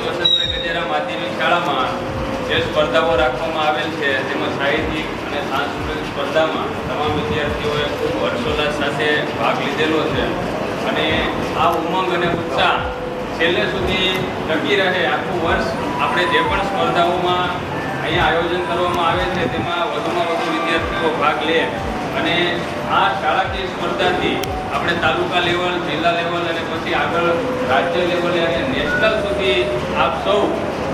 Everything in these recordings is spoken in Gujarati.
વસંતભાઈ ગજેરા માધ્યમિક શાળામાં જે સ્પર્ધાઓ રાખવામાં આવેલ છે તેમાં સાહિત્યિક અને સાંસ્કૃતિક સ્પર્ધામાં તમામ વિદ્યાર્થીઓએ ખૂબ હર્ષોલ્લાસ સાથે ભાગ લીધેલો છે અને આ ઉમંગ અને ઉત્સાહ છેલ્લે સુધી ટકી રહે, આખું વર્ષ આપણે જે પણ સ્પર્ધાઓમાં અહીંયા આયોજન કરવામાં આવે છે તેમાં વધુમાં વધુ વિદ્યાર્થીઓ ભાગ લે અને આ શાળાકીય સ્પર્ધાથી આપણે તાલુકા લેવલ, જિલ્લા લેવલ અને પછી આગળ રાજ્ય લેવલે અને નેશનલ સુધી આપ સૌ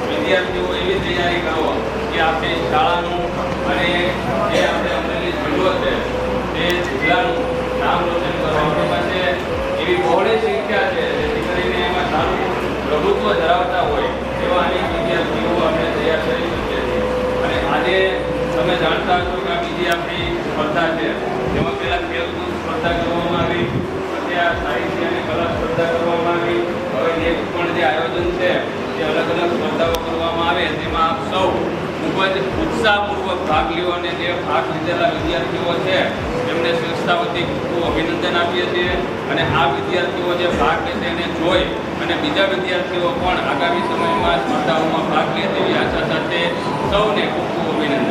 વિદ્યાર્થીઓ એવી તૈયારી કરો કે આપણી શાળાનું અને જે આપણે અમરેલી જિલ્લો છે તે જિલ્લાનું નામ રોશન કરો. આપણી પાસે એવી બહોળી સંખ્યા છે જેથી કરીને એમાં સારું પ્રભુત્વ ધરાવતા હોય એવા અનેક વિદ્યાર્થીઓ આપણે તૈયાર કરી શકીએ છીએ. અને આજે તમે જાણતા હશો કે આ બીજી આપણી સ્પર્ધા છે જેમાં પહેલાં ખેલકૂદ સ્પર્ધા કરવામાં આવી, પછી આ સાહિત્ય અને કલા સ્પર્ધા કરવામાં આવી, હવે નેક્સ્ટ પણ જે આયોજન છે જે અલગ અલગ સ્પર્ધાઓ કરવામાં આવે તેમાં આપ સૌ ખૂબ જ ઉત્સાહપૂર્વક ભાગ લ્યો અને જે ભાગ લીધેલા વિદ્યાર્થીઓ છે એમને સંસ્થા વતી ખૂબ અભિનંદન આપીએ છીએ અને આ વિદ્યાર્થીઓ જે ભાગ લે છે એને જોઈ અને બીજા વિદ્યાર્થીઓ પણ આગામી સમયમાં સ્પર્ધાઓમાં ભાગ લે તેવી આશા સાથે સૌને ખૂબ ખૂબ અભિનંદન.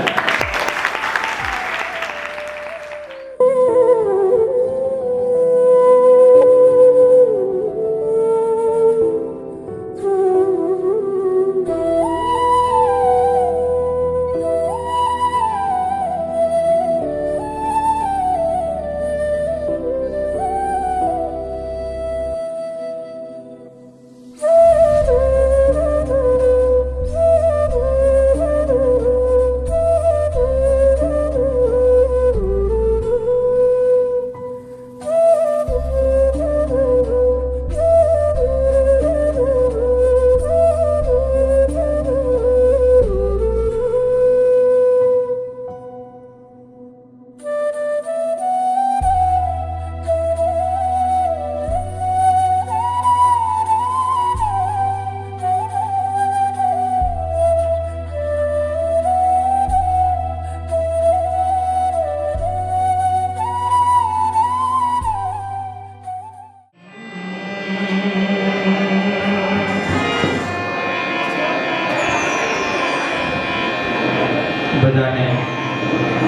બધાને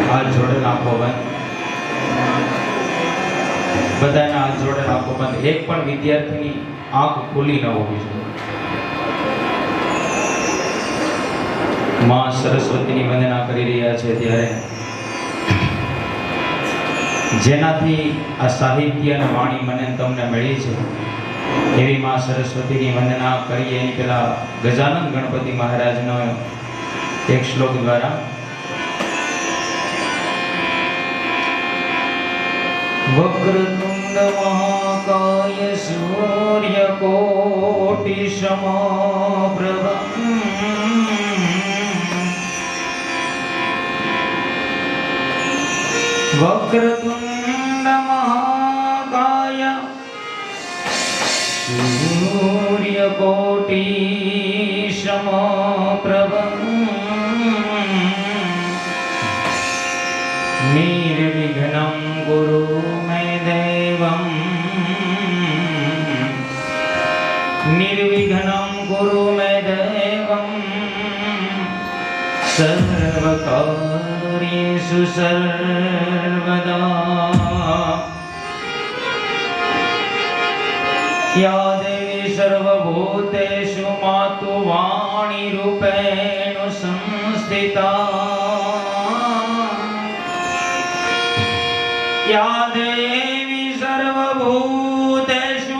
હાથ જોડે નાખો બંધ, બધાને હાથ જોડે નાખો બંધ. એક પણ વિદ્યાર્થીની આંખ ખુલ્લી ન હોવી જોઈએ. માં સરસ્વતીની વંદના કરી રહ્યા છે ત્યારે જેનાથી આ સાહિત્ય અને વાણી મને તમને મળી છે એવી માં સરસ્વતીની વંદના કરીએ એની પહેલા ગજાનંદ ગણપતિ મહારાજનો એક શ્લોક દ્વારા વક્રતુંડ મહાકાય સૂર્યકોટિ સમપ્રભ વક્રતુંડ મહાકાય સૂર્યકોટિ સમપ્રભ નિર્વિઘ્नं ગુરુ મે દેવં નિર્વિઘ્नं ગુરુ મે દેવં સર્વકાર્યેષુ સર્વદા યા દેવી સર્વભૂતેષુ માતુ વાણી રૂપેણ સંસ્થિતા या देवी सर्वभूतेषु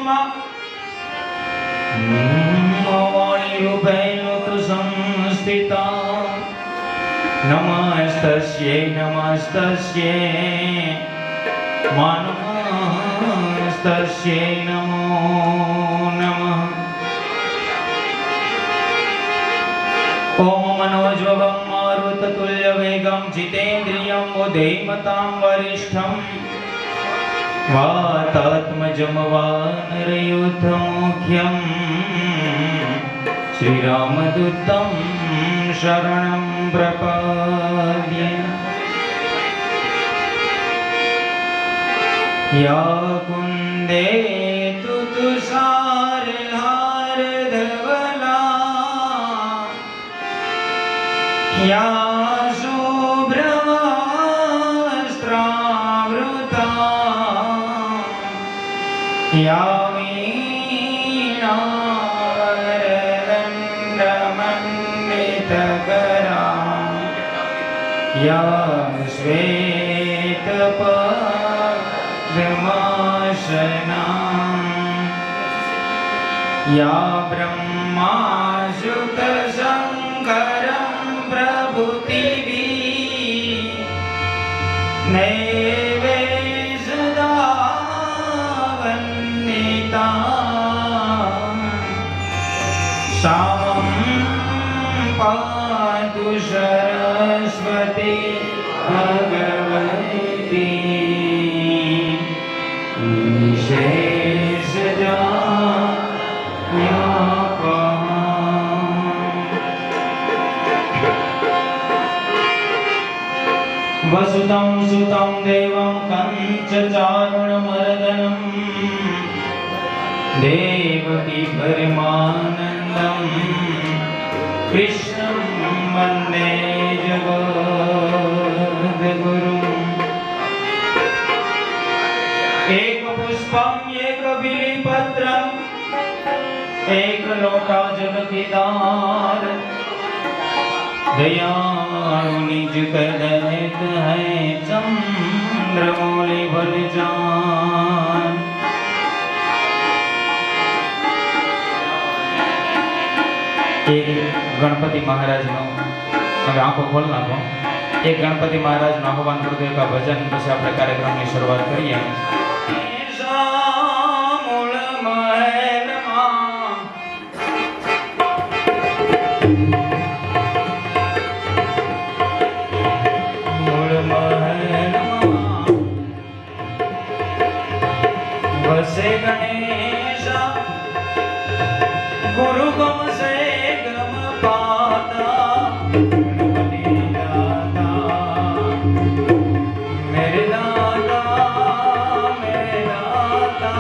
वाणी रूपेण तु संस्थिता नमस्तस्यै नमस्तस्यै नमस्तस्यै नमो नमः ओम मनोज्वं मारुततुल्यवेगं जितेन्द्रियं बुद्धिमतां वरिष्ठं वातात्मजं वानरयूथमुख्यं श्रीरामदूतं शरणं प्रपद्ये या कुन्दे तुषारहार धवला या शुभ्रवस्त्रावृता या वीणारदण्डमण्डितकरा या श्वेतपद्मासना या ब्रह्माच्युतशङ्करं प्रभृतिभिः नैवेशदा वन्दिता सामं पातु सरस्वती भगवती विशेषजा वसुतं सुतं देवं कंचचारुणमर्दनं देवकी परमानन्दं कृष्णं वन्दे जगद्गुरुम् एकपुष्पं एकबिल्वपत्रं एक लोटा जल की दार दयालु निज कदलित है चंद्रमौलि बलजान। एक गणपति महाराज नो હવે આંખો ખોલ નાખો એક ગણપતિ મહારાજ નો આહવાન કરતો એક ભજન પછી આપણે કાર્યક્રમની શરૂઆત કરીએ। वसे गणेश गुरु गम से गम पाता गणपति दाता मेरे दाता मेरे दाता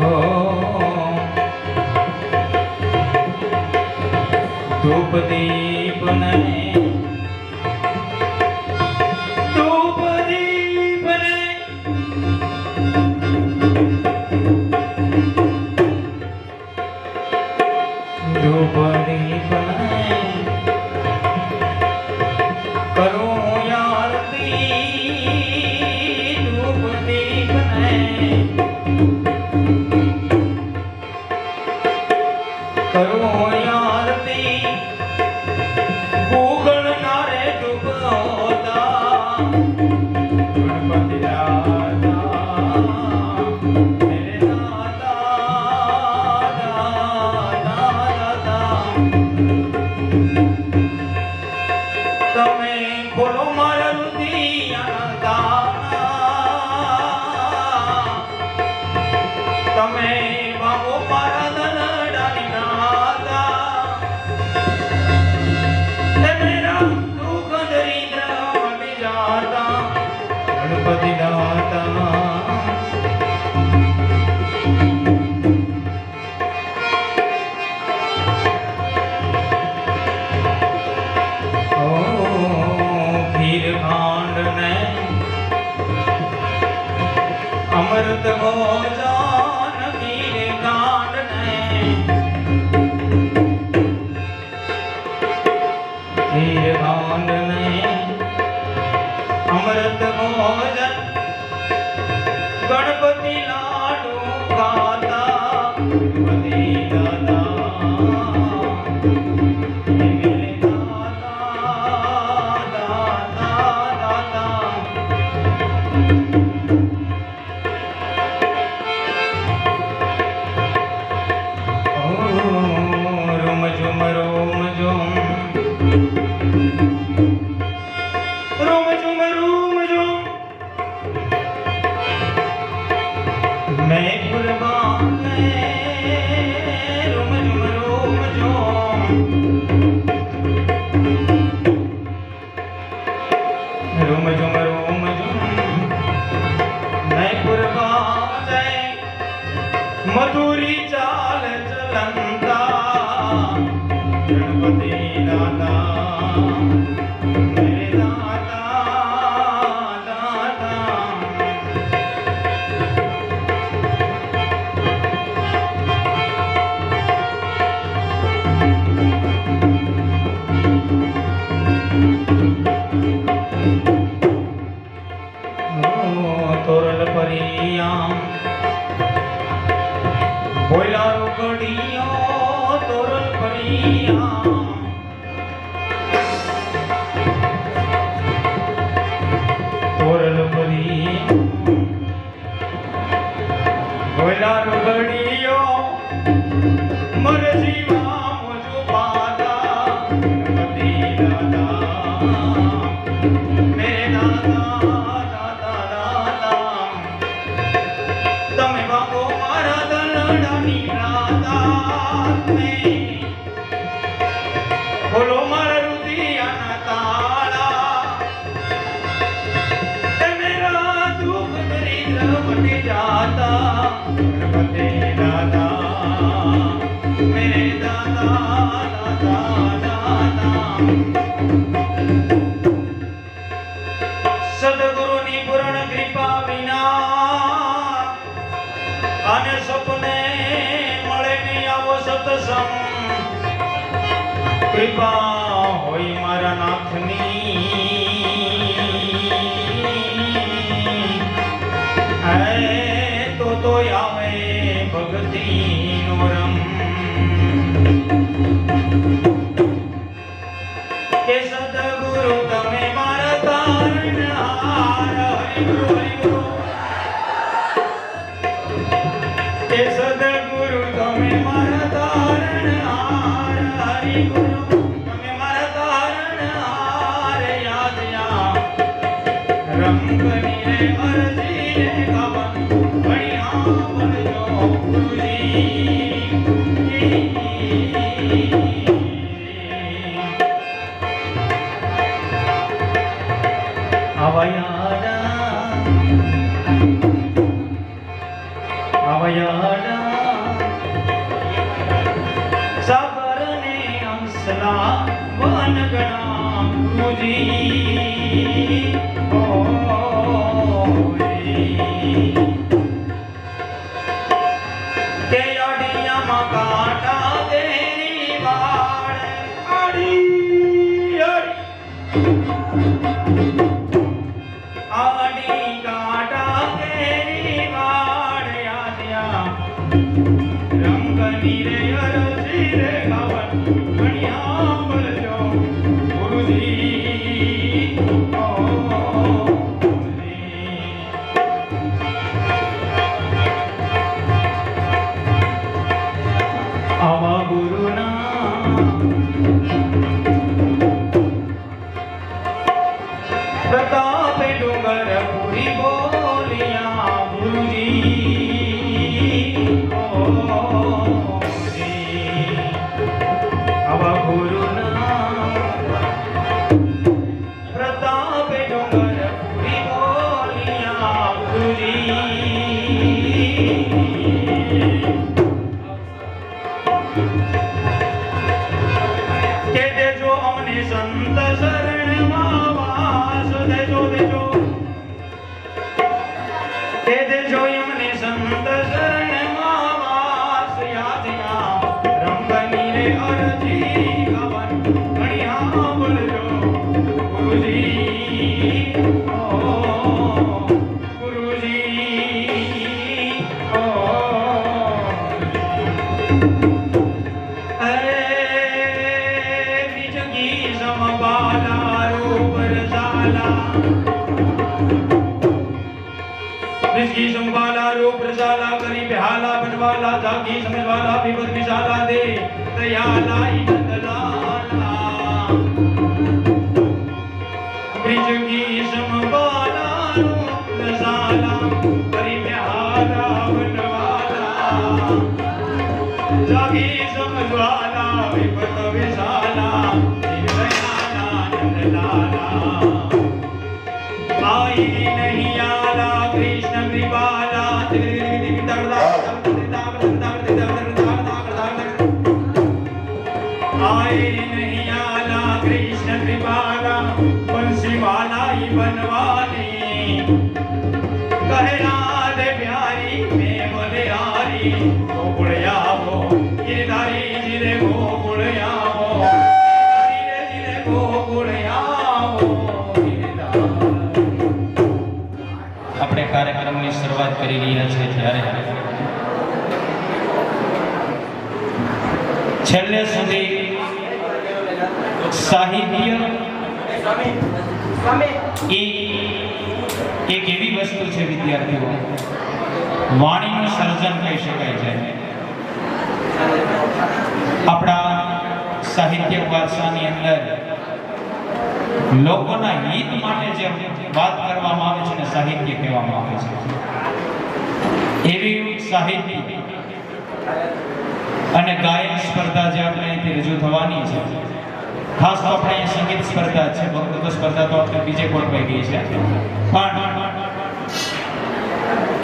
हो धूप दीप नहीं अमृत भोजन वीर कांड ने वीर कांड ने अमृत भोजन गणपति लाडू गाता गणपति दादा મધુરી ચાલ ચલંતા ગણપતિ દાદા મેરે દાદા દાદા તોરલ પરિયા બોલારો કડિયો તોરલ પરિયા તોરલ પરિયા બોલારો કડિયો મરજીવા મોજો પાદા ગણપતિ દાદા મેરે દાદા દાદા તમે બાપો મારા દલડાની રાતા ખોલો મારા રુદિયાના તાળા મેરા દુઃખ દરિદ્ર મટી જાતા ગણપતિ દાદા મેરે દાદા દાદા દાદા સદગુરુની પૂર્ણ કૃપા વિના અને સપને મળે નહીં આવો સત્સંગ કૃપા હોય મારા નાથની તો આવે ભક્તિનો રંગ કે સદગુરુ તમે મારા તારણહાર હરિગુરુ હરિગુરુ કે સદગુરુ તમે મારા તારણહાર હરિગુરુ તમે મારા તારણહાર યાદ રંગની રે અરજી રે ગવન ભણ્યા બનજો ગુરુજી આવયાડા સાગરને અંસલા વનગણા ગુરુજી કે અડિયામાં કાંટા તેરી વાળ આડી આડી કાંટા તેરી વાળ યાદ્યા રંગની રે અરજી રે ગવન ભણ્યા બળજો ગુરુજી આવા ગુરુના પ્રતાપે ડુંગર પૂરી બોલિયા ગુરુજી આવા ગુરુના પ્રતાપે ડુંગર પૂરી બોલિયા ગુરુજી કે દેજો અમને સંત શરણમાં વાસ દેજો દેજો કે દેજો અમને સંત શરણમાં વાસ યાદ રંગની રે અરજી ગવન ભણ્યા બોલજો ગુરુજી ગુરુજી સમબાલા રૂપ રસાલા ऋषि संभाला रूप रसाला करी बेहाला बनवाला जागी समझवाला विपद विशाला दे दयाला इनदलाला ऋषि संभाला रूप रसाला करी बेहाला बनवाला जागी समझवाला विपद विशाला दयाला इनदलाला आई नहीं आला कृष्ण कृपाला મારી મેં બોલે હારી ગોકુળ આવો ગિરધારી જીરે ગોકુળ આવો ધીરે ધીરે ગોકુળ આવો આપણે કાર્યક્રમની શરૂઆત કરી રહ્યા છીએ ત્યારે છેલ્લે સુધી સાહિત્ય એ એક એવી વસ્તુ છે વિદ્યાર્થીઓ, વાણીનું સર્જન કહી શકાય છે. આપણા સાહિત્ય વારસાની અંદર લોકોના હિત માટે જે વાત કરવામાં આવે છે ને સાહિત્ય કહેવામાં આવે છે. એવી સાહિત્ય અને ગાયન સ્પર્ધા જે આપણે અહીંથી રજૂ થવાની છે, ખાસ તો આપણે અહીં સંગીત સ્પર્ધા છે, વક્તૃત્વ સ્પર્ધા તો આપણે બીજે ગોઠવાઈ ગઈ છે, પણ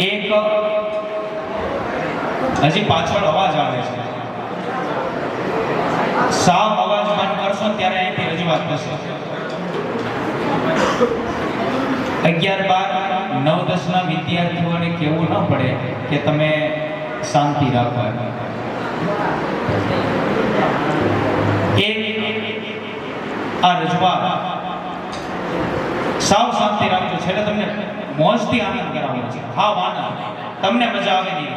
એક હજી પાછળ અવાજ આવે છે. સાવ અવાજ બંધ કરશો ત્યારે અહીંથી રજૂઆત થશે. 11, 12, 9, 10 ના વિદ્યાર્થીઓને કહેવું ન પડે કે તમે શાંતિ રાખો. આ રજૂઆત સાવ શાંતિ રાખજો, છેલ્લે તમને મોજથી આનંદ કરાવવાનો છે. હા આનંદ તમને મજા આવે નહીં,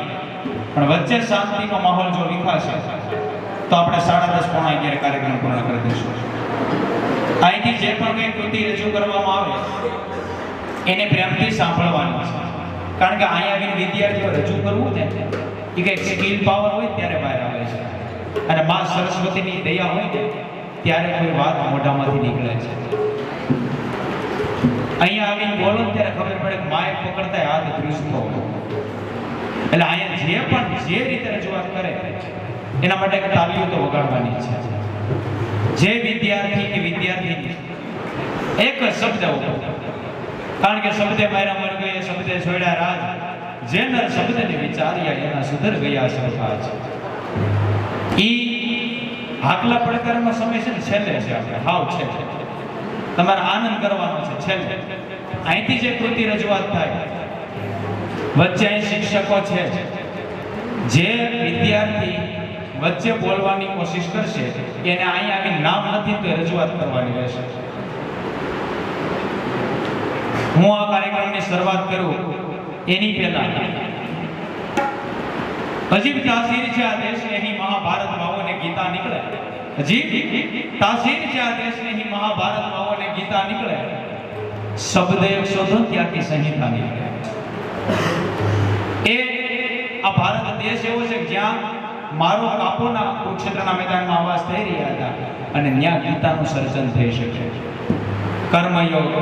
પણ વચ્ચે શાંતિનો માહોલ જો વિખાશે તો આપણે 10:30 પોણા 11 કાર્યક્રમ પૂર્ણ કરી દઈશું. અહીંથી જે પણ કંઈ કૃતિ રજૂ કરવામાં આવે એને પ્રેમથી સાંભળવાનું છે, કારણ કે અહીંયા આવીને વિદ્યાર્થીઓ રજૂ કરવું છે એ કંઈક સ્કિલ પાવર હોય ત્યારે બહાર આવે છે, અને માં સરસ્વતીની દયા હોય ને ત્યારે કોઈ વાત મોઢામાંથી નીકળે છે. અહીંયા આવીને બોલો ત્યારે ખબર પડે કે માઇક પકડતા હાથ ધ્રુજતો હોય. એટલે અહીંયા જે પણ જે રીતે રજૂઆત કરે એના માટે તાલીઓ તો વગાડવાની છે. જે વિદ્યાર્થી કે વિદ્યાર્થી એક જ શબ્દ ઉપર, કારણ કે શબ્દે મારા મર ગયે શબ્દે છોડ્યા રાજ, જેના શબ્દને વિચાર્યા એના સુધર ગયા સરખાજ. હાકલા પડકારનો સમય છે ને છેલ્લે છે, આપણે હાવ છે, તમારે આનંદ કરવાનો છે છેલ્લે. અહીંથી જે કૃતિ રજૂઆત થાય વચ્ચે અહીં શિક્ષકો છે, જે વિદ્યાર્થી વચ્ચે બોલવાની કોશિશ કરશે એને અહીંયા આવી નામ નથી તો રજૂઆત કરવાની રહેશે. હું આ કાર્યક્રમની શરૂઆત કરું એની પહેલા અજીબ તાસીર છે આ દેશને અહીં મહાભારત વાવોને ગીતા નીકળે. અજીબ તાસીર છે આ દેશને અહીં મહાભારત વાવોને ગીતા નીકળે. શબ્દ એક શોધો ત્યાંથી સંહિતા નીકળે. એ આ ભારત દેશ એવો છે જ્યાં મારો કાપોના કુરુક્ષેત્રના મેદાનમાં અવાજ થઈ રહ્યા હતા અને ત્યાં ગીતાનું સર્જન થઈ શકે. કર્મયોગ,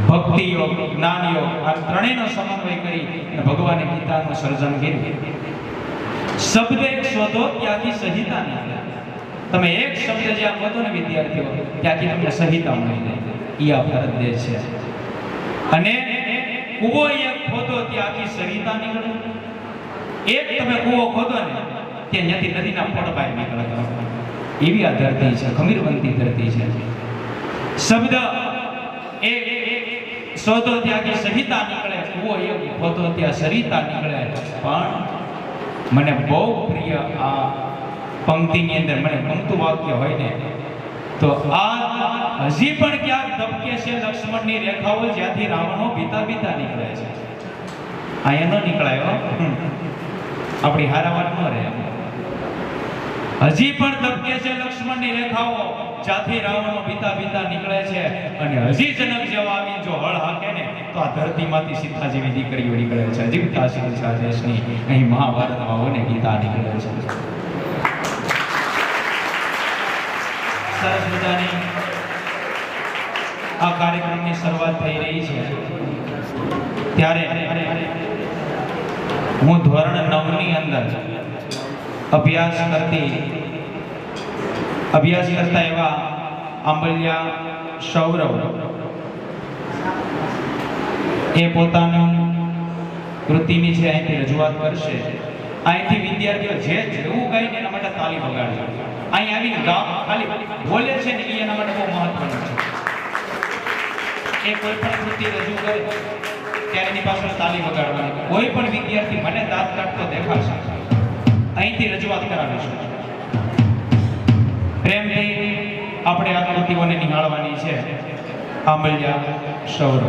ભક્તિ યોગ, જ્ઞાન યોગ, આ ત્રણેયનો સમન્વય કરી અને ભગવાને ગીતાનું સર્જન કર્યું. શબ્દ એક શોધો ત્યાંથી સંહિતા નીકળે. તમે એક શબ્દ જ્યાં શોધો ને વિદ્યાર્થીઓ ત્યાંથી તમને સંહિતા મળી જાય. એ આ ભારત દેશ છે. અને કૂવો એક ખોદો ત્યાંથી સંહિતા નીકળે. એક તમે કૂવો ખોદો ને ત્યાંથી નદીના પડ બહાર નીકળે. એવી આ ધરતી છે, ખમીરવંતી ધરતી છે. શબ્દ એક શોધો ત્યાંથી સંહિતા નીકળે, કૂવો એક ખોદો ત્યાં સરિતા નીકળે. પણ મને બહુ પ્રિય આ પંક્તિની અંદર મને ગમતું વાક્ય હોય ને તો આ હજી પણ ક્યાંક ધબકે છે લક્ષ્મણની રેખાઓ જ્યાંથી રાવણો બીતા બીતા નીકળે છે. અહીંયા ન નીકળાયો, આપણી હારાવાત ન રહે. હજી પણ ધબકે છે લક્ષ્મણની રેખાઓ જ્યાંથી રાવણો બીતા બીતા નીકળે છે. અને હજી જનક જેવા આવી જો હળ હાકે ને તો આ ધરતીમાંથી સીતા જેવી દીકરીઓ નીકળે છે. અજીબ તાસીર છે આ દેશની, અહીં મહાભારત વાવોને ગીતા નીકળે છે. સરસ મજાની આ કાર્યક્રમની શરૂઆત થઈ રહી છે ત્યારે હું ધોરણ 9 ની અંદર અભ્યાસ કરતા એવા આંબલિયા સૌરવ એ પોતાનું કૃતિની છે અહીંથી રજૂઆત કરશે. અહીંથી વિદ્યાર્થીઓ જે જેવું ગાય એના માટે તાલી વગાડે. અહીં આવીને ખાલી બોલે છે ને એ એના માટે બહુ મહત્વનું છે. એ કોઈ પણ કૃતિ રજૂ કરે ત્યારે એની પાછળ તાલી વગાડવાની. કોઈ પણ વિદ્યાર્થી મને દાંત કાઢતો દેખાશે અહીંથી રજૂઆત કરાવીશું. પ્રેમથી આપણે આ કૃતિઓને નિહાળવાની છે. આંબલિયા સૌરવ.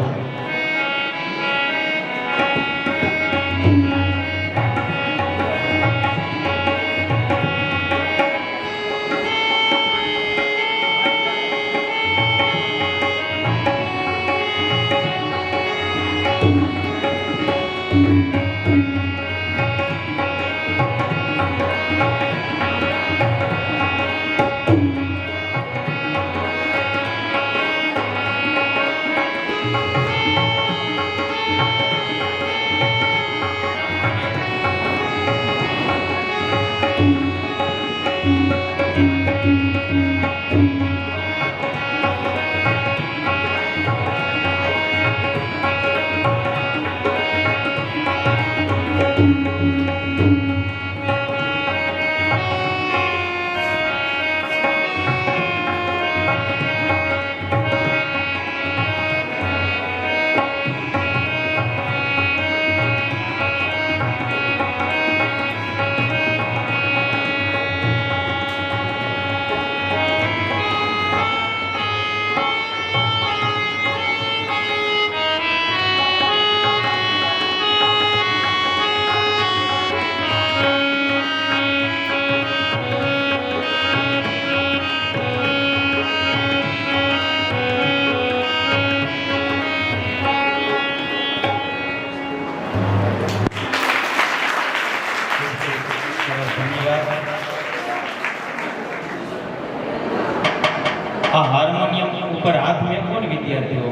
આ હાર્મોનિયમ ઉપર હાથ મેકો ને વિદ્યાર્થીઓ,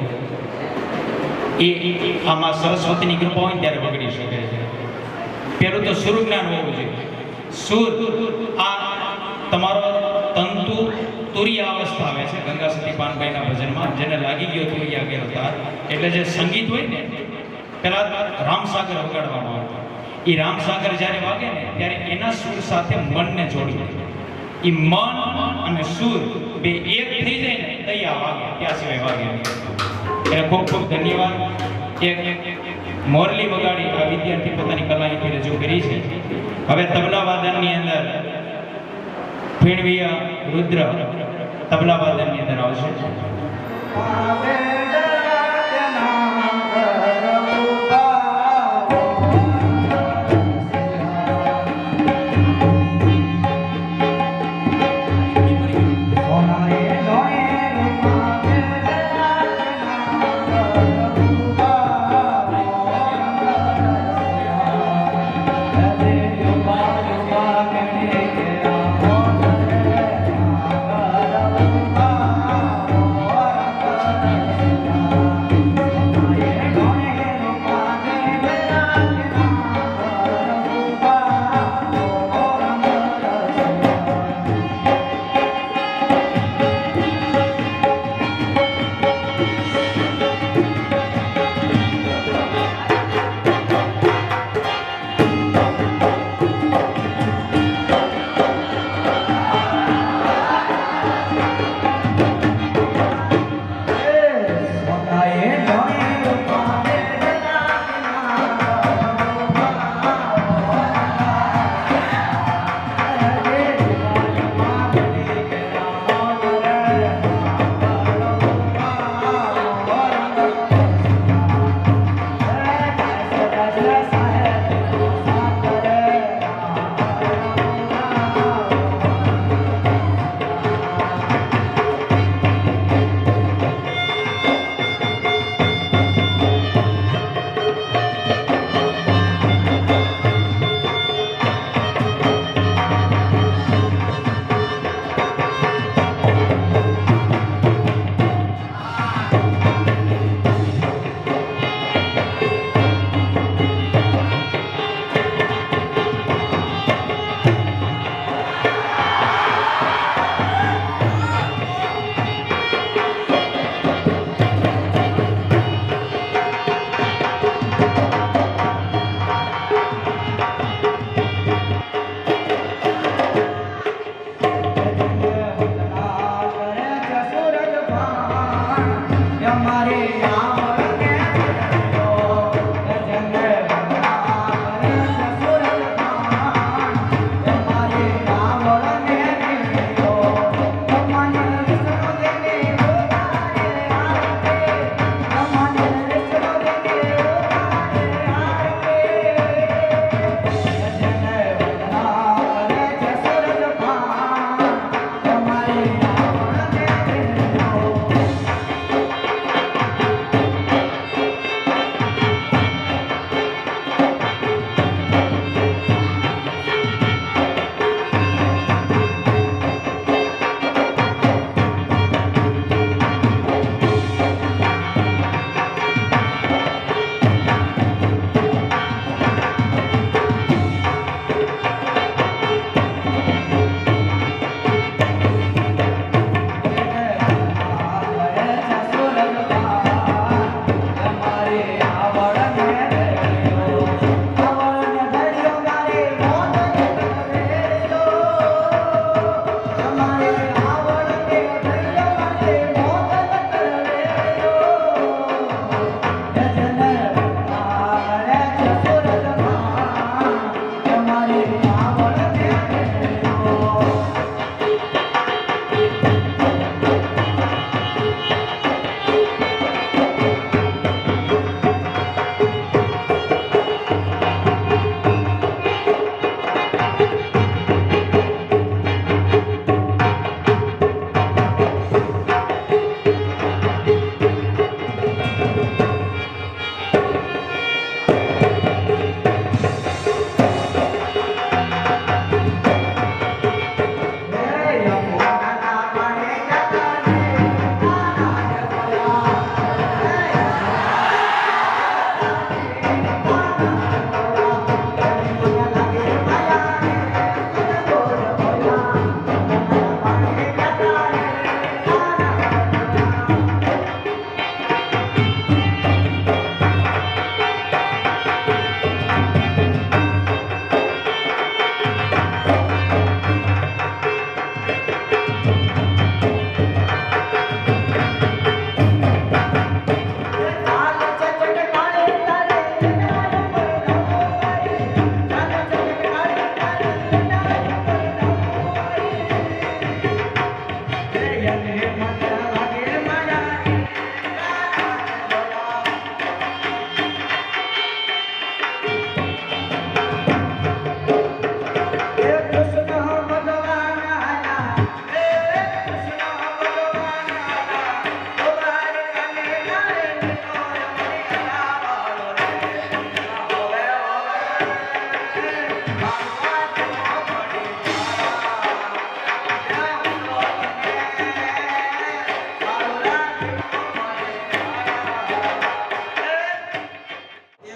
એ આમાં સરસ્વતીની કૃપા હોય ત્યારે બગડી શકે છે. પેલું તો સુર જ્ઞાન હોવું જોઈએ. સુર આ તમારો તંતુ તુરિયા અવસ્થા આવે છે ગંગા સતી પાનભાઈના ભજનમાં, જેને લાગી ગયો તુરિયા ગયો તાર. એટલે જે સંગીત હોય ને, પેલા રામસાગર વગાડવાનો હતો. એ રામસાગર જ્યારે વાગે ને ત્યારે એના સુર સાથે મનને જોડવું. એ મન અને સુર બે એક થઈ જાય ને તૈયાર વાગે, ત્યાં સિવાય વાગે. એટલે ખૂબ ખૂબ ધન્યવાદ. એક મોરલી વગાડી આ વિદ્યાર્થી પોતાની કલા અહીંથી રજૂ કરી છે. હવે તબલા વાદનની અંદર ફીણવીયા રુદ્ર તબલા વાદનની અંદર આવશે.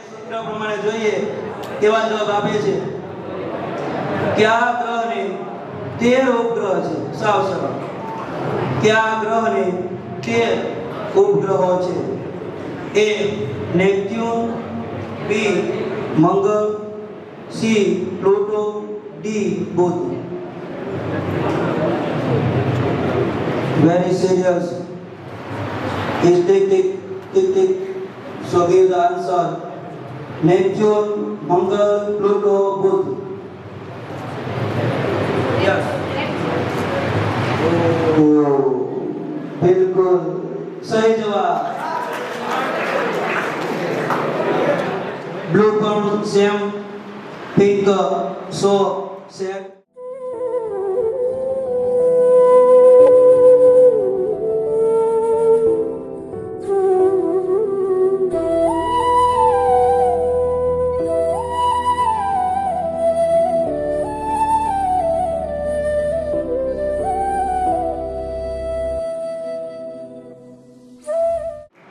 સૂત્ર પ્રમાણે જોઈએ કેવા જવાબ આપે છે કે આ ગ્રહને 13 ઉપગ્રહ છે. સાવ સરળ. કે આ ગ્રહને 13 ઉપગ્રહો છે. એ નેપચ્યુન, બી મંગળ, સી પ્લુટો, ડી બુધ. Very serious. Is tick. So give the answer. Neptune, Mangal, Pluto, Buddh. Yes. Oh, बिल्कुल सही जवाब. Blue પણ same, pink so same.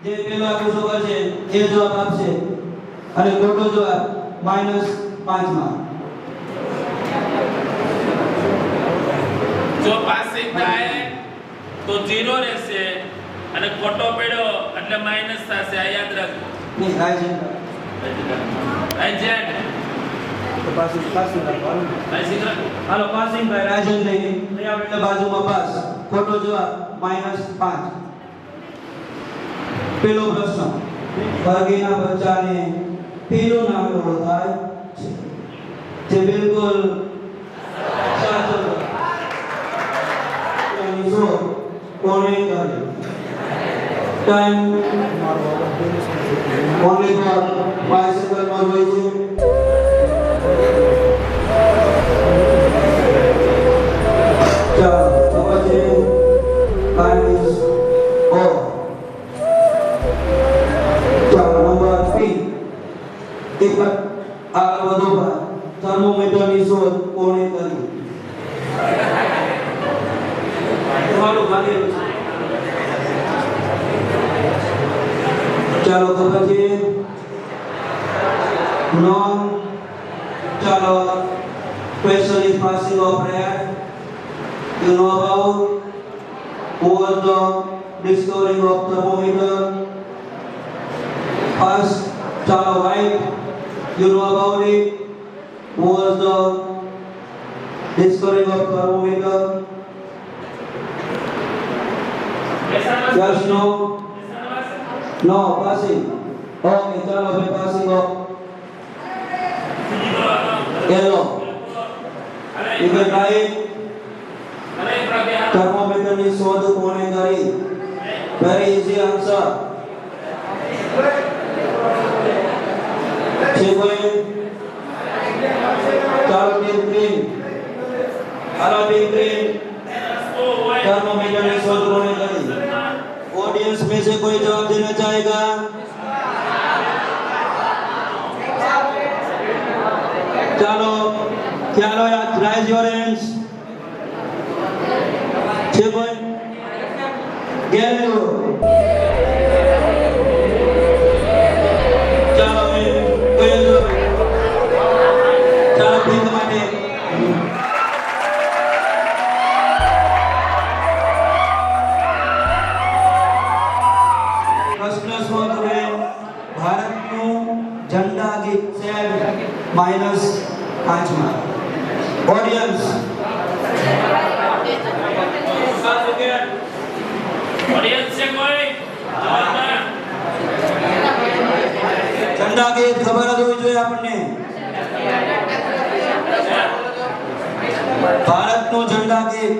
જે પેલો આકૃતિ કરશે એ જવાબ આપશે અને ખોટો જવાબ -5 માં. જો પાસિંગ થાય તો 0 રહેશે અને ખોટો પડ્યો એટલે માઈનસ થશે. આ યાદ રાખજો. નહીં રાજન એજન્ટ તો પાસિંગ હાલો પાસિંગ ભાઈ રાજન નહીં અહીંયા આપણે બાજુમાં પાસ. ખોટો જવાબ -5. પેલો પ્રશ્ન ભાગીના બચ્ચાને પીલું નામ ઓળખાય છે. જે બિલકુલ સાચો કોણે કરે ટાઈમ ઓનલી ફોર 5 સેકન્ડ માં હોય છે. ચાલો હવે ટાઈમ ઇઝ ઓવર. એક વાર આગળ વધો ભાઈ. થર્મોમીટરની શોધ કોણે કરી? તમારું ભાગેલું છે. ચાલો ખબર છે? નો. ચાલો question is passing of red. You know about who was the discovering of thermometer? First, Chalo White, you know about it. Who was the discovering of thermometer? Yes, no? No, passing. Okay, chalo bhai passing of yellow. You can write thermometer ની શોધ કોણે કરી? Very easy answer. थर्मोमीटर की शोध कौन करी? ऑडियंस में से कोई जवाब देना चाहेगा? चलो चलो यार राइज योर हैंड्स. छे कोई गैलेलियो. चलो कोई चलो ठीक माने प्रश्न शोध में भारतનું ઝંડા ગીત સેડ -5 માં. ઓડિયન્સ ઓડિયન્સ છે કોઈ ઝંડા ગીત ખબર જ હોવી જોઈએ આપણને. ભારતનું ઝંડા ગીત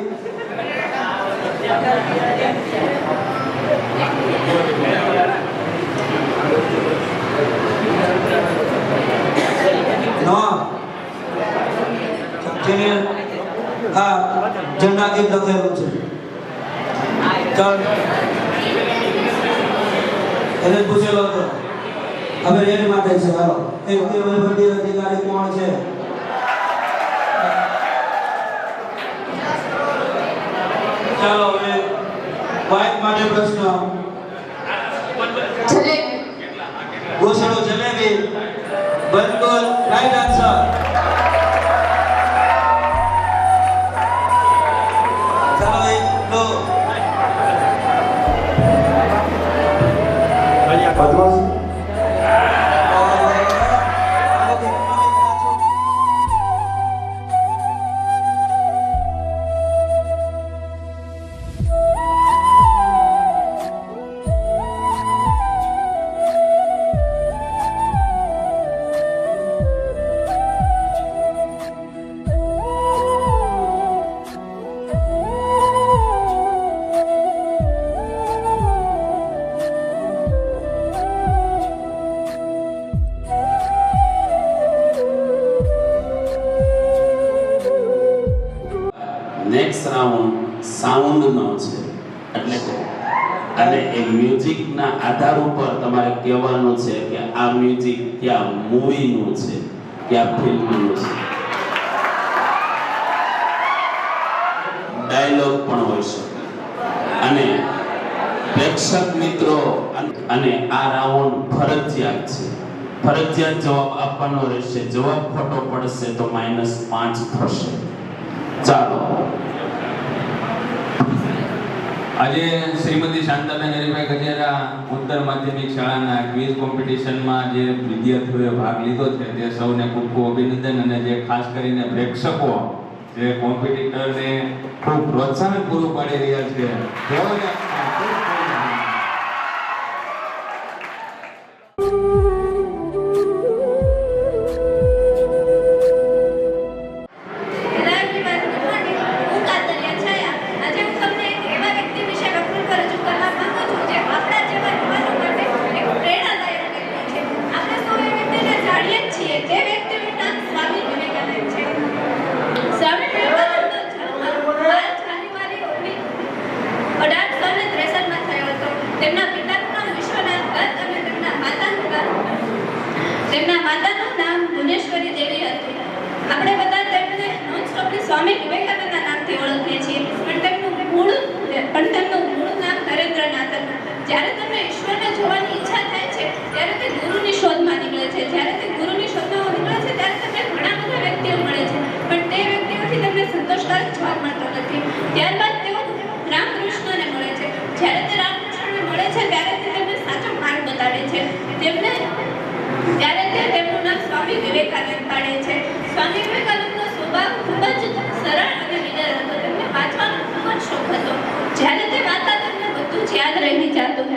નો જેને હા ઝંડા ગીત લખેલું છે. ચાલ એને પૂછેલો હતો. હવે એની માટે છે. હાલો એક બધી અધિકારી કોણ છે? પ્રશ્ન ગોસડો જલેબી બિલકુલ રાઈટ આન્સર. ચાલો એકલો નેક્સ્ટ રાઉન્ડ સાઉન્ડનો છે એટલે કે અને એ મ્યુઝિકના આધાર ઉપર તમારે કહેવાનું છે કે આ મ્યુઝિક કયા મૂવીનું છે, કયા ફિલ્મનું છે. ડાયલોગ પણ હોઈ શકે. અને પ્રેક્ષક મિત્રો અને આ રાઉન્ડ ફરજિયાત છે. ફરજિયાત જવાબ આપવાનો રહેશે. જવાબ ખોટો પડશે તો -5 થશે. ચાલો. આજે શ્રીમતી શાંતાબેન હરિભાઈ ગજેરા ઉત્તર માધ્યમિક શાળાના ક્વિઝ કોમ્પિટિશનમાં જે વિદ્યાર્થીઓએ ભાગ લીધો છે તે સૌને ખૂબ ખૂબ અભિનંદન. અને જે ખાસ કરીને પ્રેક્ષકો જે કોમ્પિટિટરને ખૂબ પ્રોત્સાહન પૂરું પાડી રહ્યા છે તેઓને તેમના માતાનું નામ ભુવનેશ્વરી દેવી હતું. આપણે બધા તેમને નોનસ્ટોપલી સ્વામી વિવેકાનંદના નામથી ઓળખીએ છીએ, પણ તેમનું મૂળ નામ નરેન્દ્રનાથ હતું. જ્યારે તેમને ઈશ્વરને જોવાની ઈચ્છા થાય છે ત્યારે તે ગુરુની શોધમાં નીકળે છે. જ્યારે તે ગુરુની શોધમાં નીકળે છે ત્યારે તેમને ઘણા બધા વ્યક્તિઓ મળે છે, પણ તે વ્યક્તિઓથી તેમને સંતોષકારક જવાબ મળતો નથી. ત્યારબાદ તેઓ રામકૃષ્ણને મળે છે. જ્યારે તે રામકૃષ્ણને મળે છે ત્યારે તે તેમને સાચો માર્ગ બતાવે છે. ત્યારે તેમનું નામ સ્વામી વિવેકાનંદ પાડે છે. સ્વામી વિવેકાનંદનો સ્વભાવ ખૂબ જ સરળ અને વિનમ્ર હતો. તેમને વાંચવાનો ખૂબ જ શોખ હતો. જ્યારે તે વાંચતા તેમને બધું જ યાદ રહી જતું.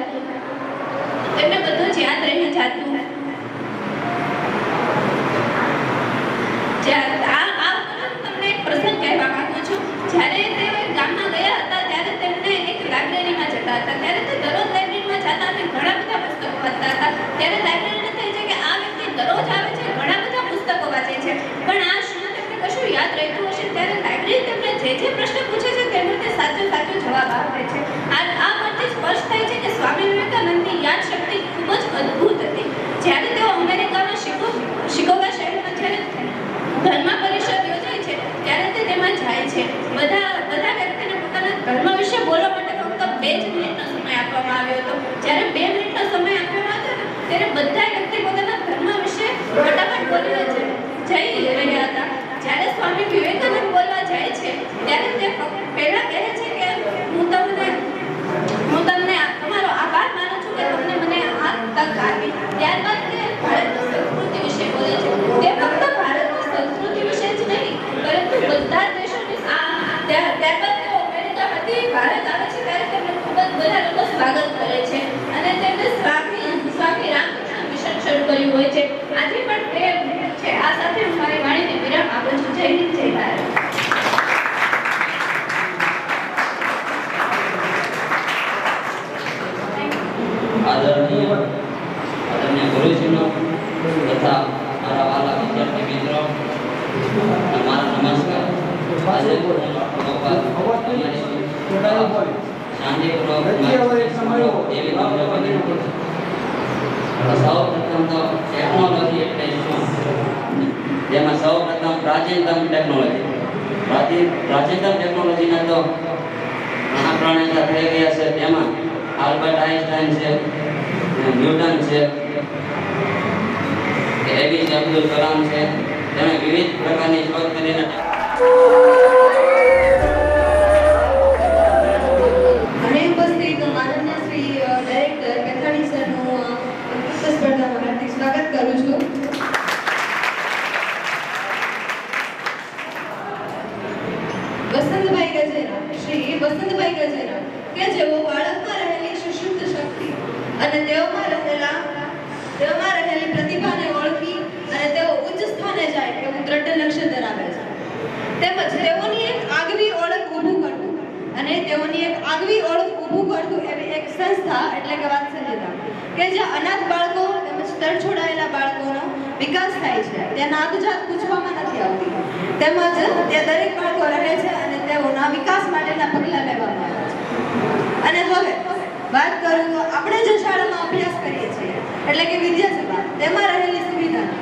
તમને એક પ્રસંગ કહેવા માંગુ છું. જ્યારે તેઓ ગામમાં ગયા હતા ત્યારે તેમને એક લાઇબ્રેરીમાં જતા હતા. ત્યારે તે દરરોજ લાઇબ્રેરીમાં જતા અને ઘણા બધા પુસ્તકો વાંચતા હતા. ત્યારે લાઇબ્રેરીને થઈ છે કે આ વ્યક્તિ દરરોજ આવે છે, ઘણા બધા પુસ્તકો વાંચે છે, પણ આ શું તેમને કશું યાદ રહેતું હશે. ત્યારે લાઇબ્રેરી તેમને જે પ્રશ્ન પૂછે છે તેનો તે સાચો જવાબ આપે છે. આ પરથી સ્પષ્ટ થાય છે કે સ્વામી વિવેકાનંદની યાદ શક્તિ ખૂબ જ અદ્ભુત હતી. જ્યારે તેઓ અમેરિકામાં શિકાગો શહેરમાં જ્યારે ધર્મ પરિષદ યોજાય છે ત્યારે તે તેમાં જાય છે. બધા વ્યક્તિને પોતાના ધર્મ વિશે બોલવા માટે ફક્ત 2 જ મિનિટનો સમય આપવામાં આવ્યો હતો. જ્યારે 2 મિનિટનો સમય આપવામાં આવ્યો ત્યારે બધા વ્યક્તિ પોતાના ધર્મ વિશે ફટાફટ બોલી જઈ રહ્યા હતા. જ્યારે સ્વામી વિવેકાનંદ બોલવા જાય છે ત્યારે તે પહેલા કહે છે કે હું તમને તમારો આભાર માનું છું કે તમને મને આ તક આપી. ત્યારબાદ તે ભારતની સંસ્કૃતિ વિશે બોલે છે. તે ફક્ત ભારતની સંસ્કૃતિ વિશે જ નહીં પરંતુ બધા દેશોની ત્યારબાદ તેઓ અમેરિકામાંથી ભારત આવે છે ત્યારે તેમને ખૂબ જ બધા લોકો સ્વાગત કરે છે અને તેમને સ્વામી રામકૃષ્ણ મિશન શરૂ કર્યું હોય છે. આજે પણ તે છે. આ સાથે હું મારી વાણીને વિરામ આપું છું. જય હિન્દ, જય ભારત. આદરણીય ગુરુજીનો તથા મારા વાલા વિદ્યાર્થી મિત્રો, મારા નમસ્કાર. આજે સૌપ્રથમ તો ટેકનોલોજી એટલે શું, જેમાં સૌપ્રથમ પ્રાચીનતમ ટેકનોલોજી. પ્રાચીનતમ ટેકનોલોજીના તો ઘણા પ્રણેતા થઈ ગયા છે. તેમાં આલ્બર્ટ આઇન્સ્ટાઈન છે, ન્યૂટન છે, એપીજે અબ્દુલ કલામ છે, જેણે વિવિધ પ્રકારની શોધ કરીને અને ઉપસ્થિત માનનીય શ્રી ડાયરેક્ટર પેથાણી સરનું વક્તૃત્વ સ્પર્ધામાં હાર્દિક સ્વાગત કરું છું. વસંતભાઈ ગજેરા, શ્રી વસંતભાઈ ગજેરા કે જેઓ બાળકમાં રહેલી સુષુપ્ત શક્તિ અને તેઓમાં રહેલી પ્રતિભાને ઓળખી અને તેઓ ઉચ્ચ સ્થાને જાય એવું દ્રઢ લક્ષ્ય ધરાવે છે. તેમજ તેઓની એક આગવી ઓળખ ઊભું કરવું અને તેઓની એક આગવી ઓળખ ઊભું કરતું એવી એક સંસ્થા એટલે કે વાત્સલ્યધામ કે જ્યાં અનાથ બાળકો તેમજ તરછોડાયેલા બાળકોનો વિકાસ થાય છે. ત્યાં નાતજાત પૂછવામાં નથી આવતી, તેમજ ત્યાં દરેક બાળકો રહે છે અને તેઓના વિકાસ માટેના પગલાં લેવામાં આવે છે. અને હવે વાત કરું તો આપણે જે શાળામાં અભ્યાસ કરીએ છીએ એટલે કે વિદ્યાસભા, તેમાં રહેલી સુવિધાની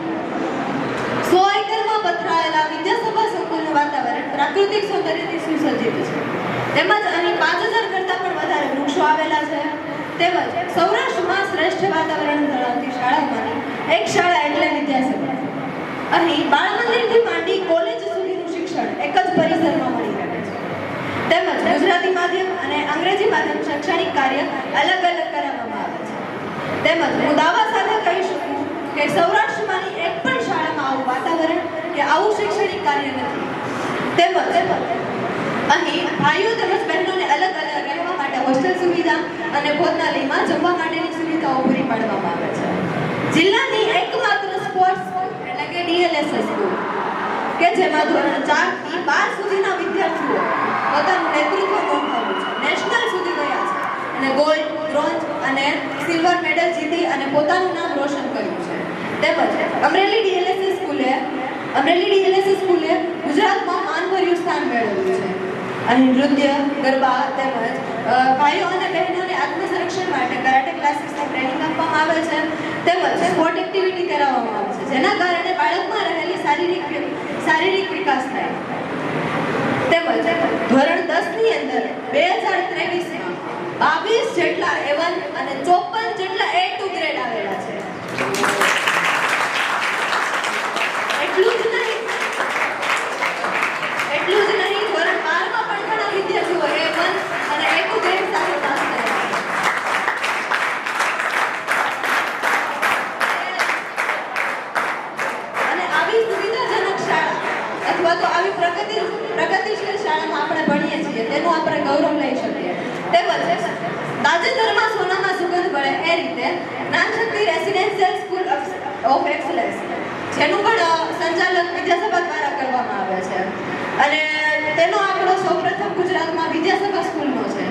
100 એકરમાં પથરાયેલા વિદ્યાસભા સંકુલનું વાતાવરણ પ્રાકૃતિક સૌંદર્યથી સુસજ્જિત છે. તેમજ અહીં 5000 કરતાં પણ વધારે વૃક્ષો આવેલા છે. તેમજ સૌરાષ્ટ્રમાં શ્રેષ્ઠ વાતાવરણ ધરાવતી શાળાઓમાંની એક શાળા એટલે વિદ્યાસભા. અહીં બાળ મંદિરથી માંડી કોલેજ સુધીનું શિક્ષણ એક જ પરિસરમાં મળી રહે છે. તેમજ ગુજરાતી માધ્યમ અને અંગ્રેજી માધ્યમ શૈક્ષણિક કાર્ય અલગ અલગ કરાવવામાં આવે છે. તેમજ હું દાવા સાથે કહી શકું કે સૌરાષ્ટ્રમાંની એક પણ શાળામાં આવું વાતાવરણ કે આવું શૈક્ષણિક કાર્ય નથી. તેમજ અહીં ભાઈઓ તેમજ બહેનોને અલગ અલગ રહેવા માટે હોસ્ટેલ સુવિધા અને ભોજનાલયમાં જમવા માટેની સુવિધાઓ પૂરી પાડવામાં આવે છે. જિલ્લાની એકમાત્ર સ્પોર્ટ્સ સ્કૂલ એટલે કે DLSS સ્કૂલ કે જેમાં ધોરણ 4 થી 12 સુધીના વિદ્યાર્થીઓ પોતાનું નેતૃત્વ નોંધાવ્યું છે, નેશનલ સુધી ગયા છે અને ગોલ્ડ, બ્રોન્ઝ અને સિલ્વર મેડલ જીતી અને પોતાનું નામ રોશન કર્યું છે. તેમજ અમરેલી DLSS સ્કૂલે ગુજરાતમાં માનભર્યું સ્થાન મેળવ્યું છે. અહીં નૃત્ય, ગરબા તેમજ ભાઈઓ અને બહેનોને આત્મસંરક્ષણ માટે કરાટે ક્લાસીસની ટ્રેનિંગ આપવામાં આવે છે. તેમજ સ્પોર્ટ એક્ટિવિટી કરાવવામાં આવે છે, જેના કારણે બાળકમાં રહેલી શારીરિક વિકાસ થાય. તેમજ ધોરણ 10 ની અંદર 2023માં 22 જેટલા A1 અને 54 જેટલા A2 ગ્રેડ આવેલા છે. એટલું જ નહીં ધોરણ 12માં પણ ઘણા વિદ્યાર્થીઓ A1 અને A2 ગ્રેડ સાથે પાસ થયા છે. અને આવી સુવિધાજનક શાળા અથવા તો આવી પ્રગતિશીલ શાળામાં આપણે ભણીએ છીએ તેનું આપણે ગૌરવ લઈ શકીએ. તેમજ તાજેતરમાં સોનામાં સુગંધ મળે એ રીતે Gyanshakti residential school of excellence જેનું પણ સંચાલન વિદ્યાસભા દ્વારા કરવામાં આવે છે અને તેનો આંકડો સૌપ્રથમ ગુજરાતમાં વિદ્યાસભા સ્કૂલનો છે.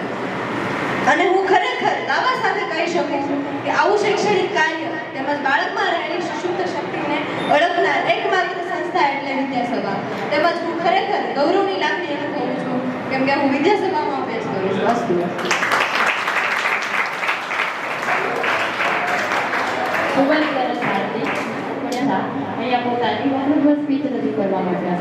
અને હું ખરેખર દાવા સાથે કહી શકું કે આવું શૈક્ષણિક કાર્ય તેમજ બાળકમાં રહેલી સુષુપ્ત શક્તિને ઓળખનાર એકમાત્ર સંસ્થા એટલે વિદ્યાસભા. તેમજ હું ખરેખર ગૌરવની લાગણી અનુભવું છું કેમ કે હું વિદ્યાસભામાં અભ્યાસ કરું છું. અસ્તુ. અહીંયા પોતાની વક્તવ્ય સ્પીચ રજૂ કરવા માટે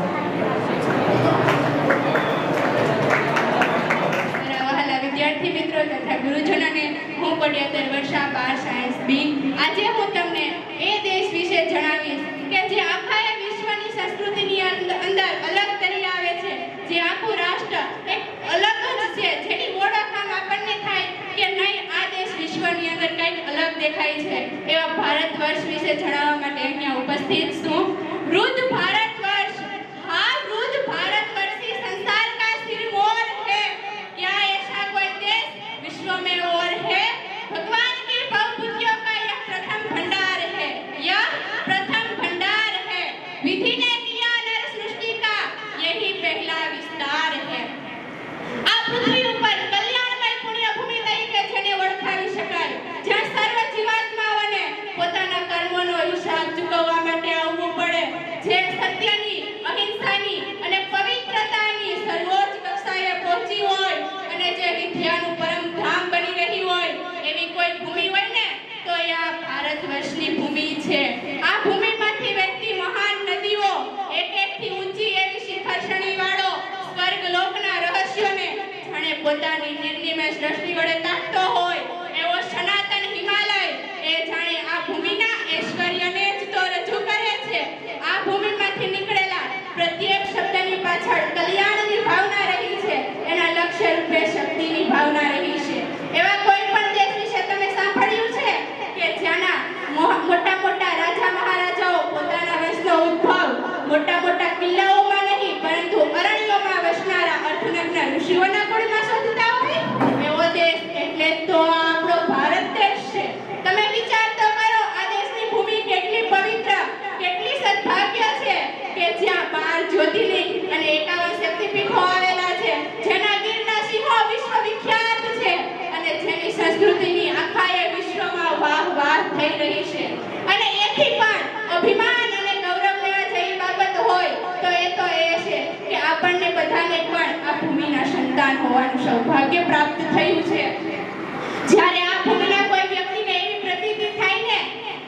વિદ્યાર્થી મિત્રો તથા ગુરુજનોને હું પડિયાતર વર્ષા 12 સાયન્સ બી. આજે હું તમને એ દેશ વિશે જણાવીશ કે જે આખા વિશ્વની સંસ્કૃતિની અંદર અલગ તરી આવે છે, જે આખું રાષ્ટ્ર એક અલગ જ છે, જેની ઓળખ આમ આપણને થાય કે નહીં આ દેશ વિશ્વની અંદર કંઈક અલગ દેખાય છે. એવા ભારત વર્ષ વિશે જણાવવા માટે અહીંયા ઉપસ્થિત છું. વૃદ્ધ ભારત વર્ષ, हाँ वृद्ध भारत वर्षी संसार का सिरमौर है, क्या ऐसा कोई देश विश्व में और है? भगवान की बहुबुद्धियों का यह प्रथम भंडार है, यह प्रथम भंडार है. विधि ने किया नर सृष्टि का यही पहला विस्तार है. આ પૃથ્વી ઉપર કલ્યાણમય પુણ્ય ભૂમિ તરીકે જેને ઓળખાવી શકાય, જ્યાં સર્વ જીવાત્માઓને પોતાના કર્મોનો હિસાબ ચૂકવવા માટે આવવું પડે, જે સત્યની, અહિંસાની અને પવિત્રતાની સર્વોચ્ચ કક્ષાએ પહોંચી હોય અને જે વિદ્યાનું પરમ ધામ બની રહી હોય એવી કોઈ ભૂમિ હોય ને તો એ આ ભારત વર્ષની ભૂમિ છે. આ ભૂમિમાંથી વહેતી મહાન નદીઓ એક-એકથી ઊંચી એવી શિખરસણીવાળો સ્વર્ગ લોકના રહસ્યોને જાણે પોતાની નિર્નિમેષ દ્રષ્ટિ વડે તાકતો હોય મોટા મોટા કિલ્લાઓમાં નહીં પરંતુ અરણ્યોમાં વસનારા અર્થનગ્ન ઋષિઓના કુળમાં શોધતા હોય એવો દેશ એટલે તો આપણો ભારત દેશ છે. તમે વિચાર તો કરો, આ દેશની ભૂમિ કેટલી પવિત્ર, કેટલી સદભાગ્ય છે કે જ્યાં 12 જ્યોતિર્લિંગ અને 51 શક્તિપીઠો આવેલા છે, જેના ગીરના સિંહો વિશ્વ વિખ્યાત છે અને જેની સંસ્કૃતિની આખાએ વિશ્વમાં વાહ થઈ રહી છે. અને એથી પણ અભિમાન અને ગૌરવ લેવા જેવી બાબત હોય તો એ છે કે આપણને બધાને પણ આ ભૂમિના સંતાન હોવાનું સૌભાગ્ય પ્રાપ્ત થયું છે. જ્યારે આ ભૂમિના કોઈ વ્યક્તિને એવી પ્રતીતિ થાય ને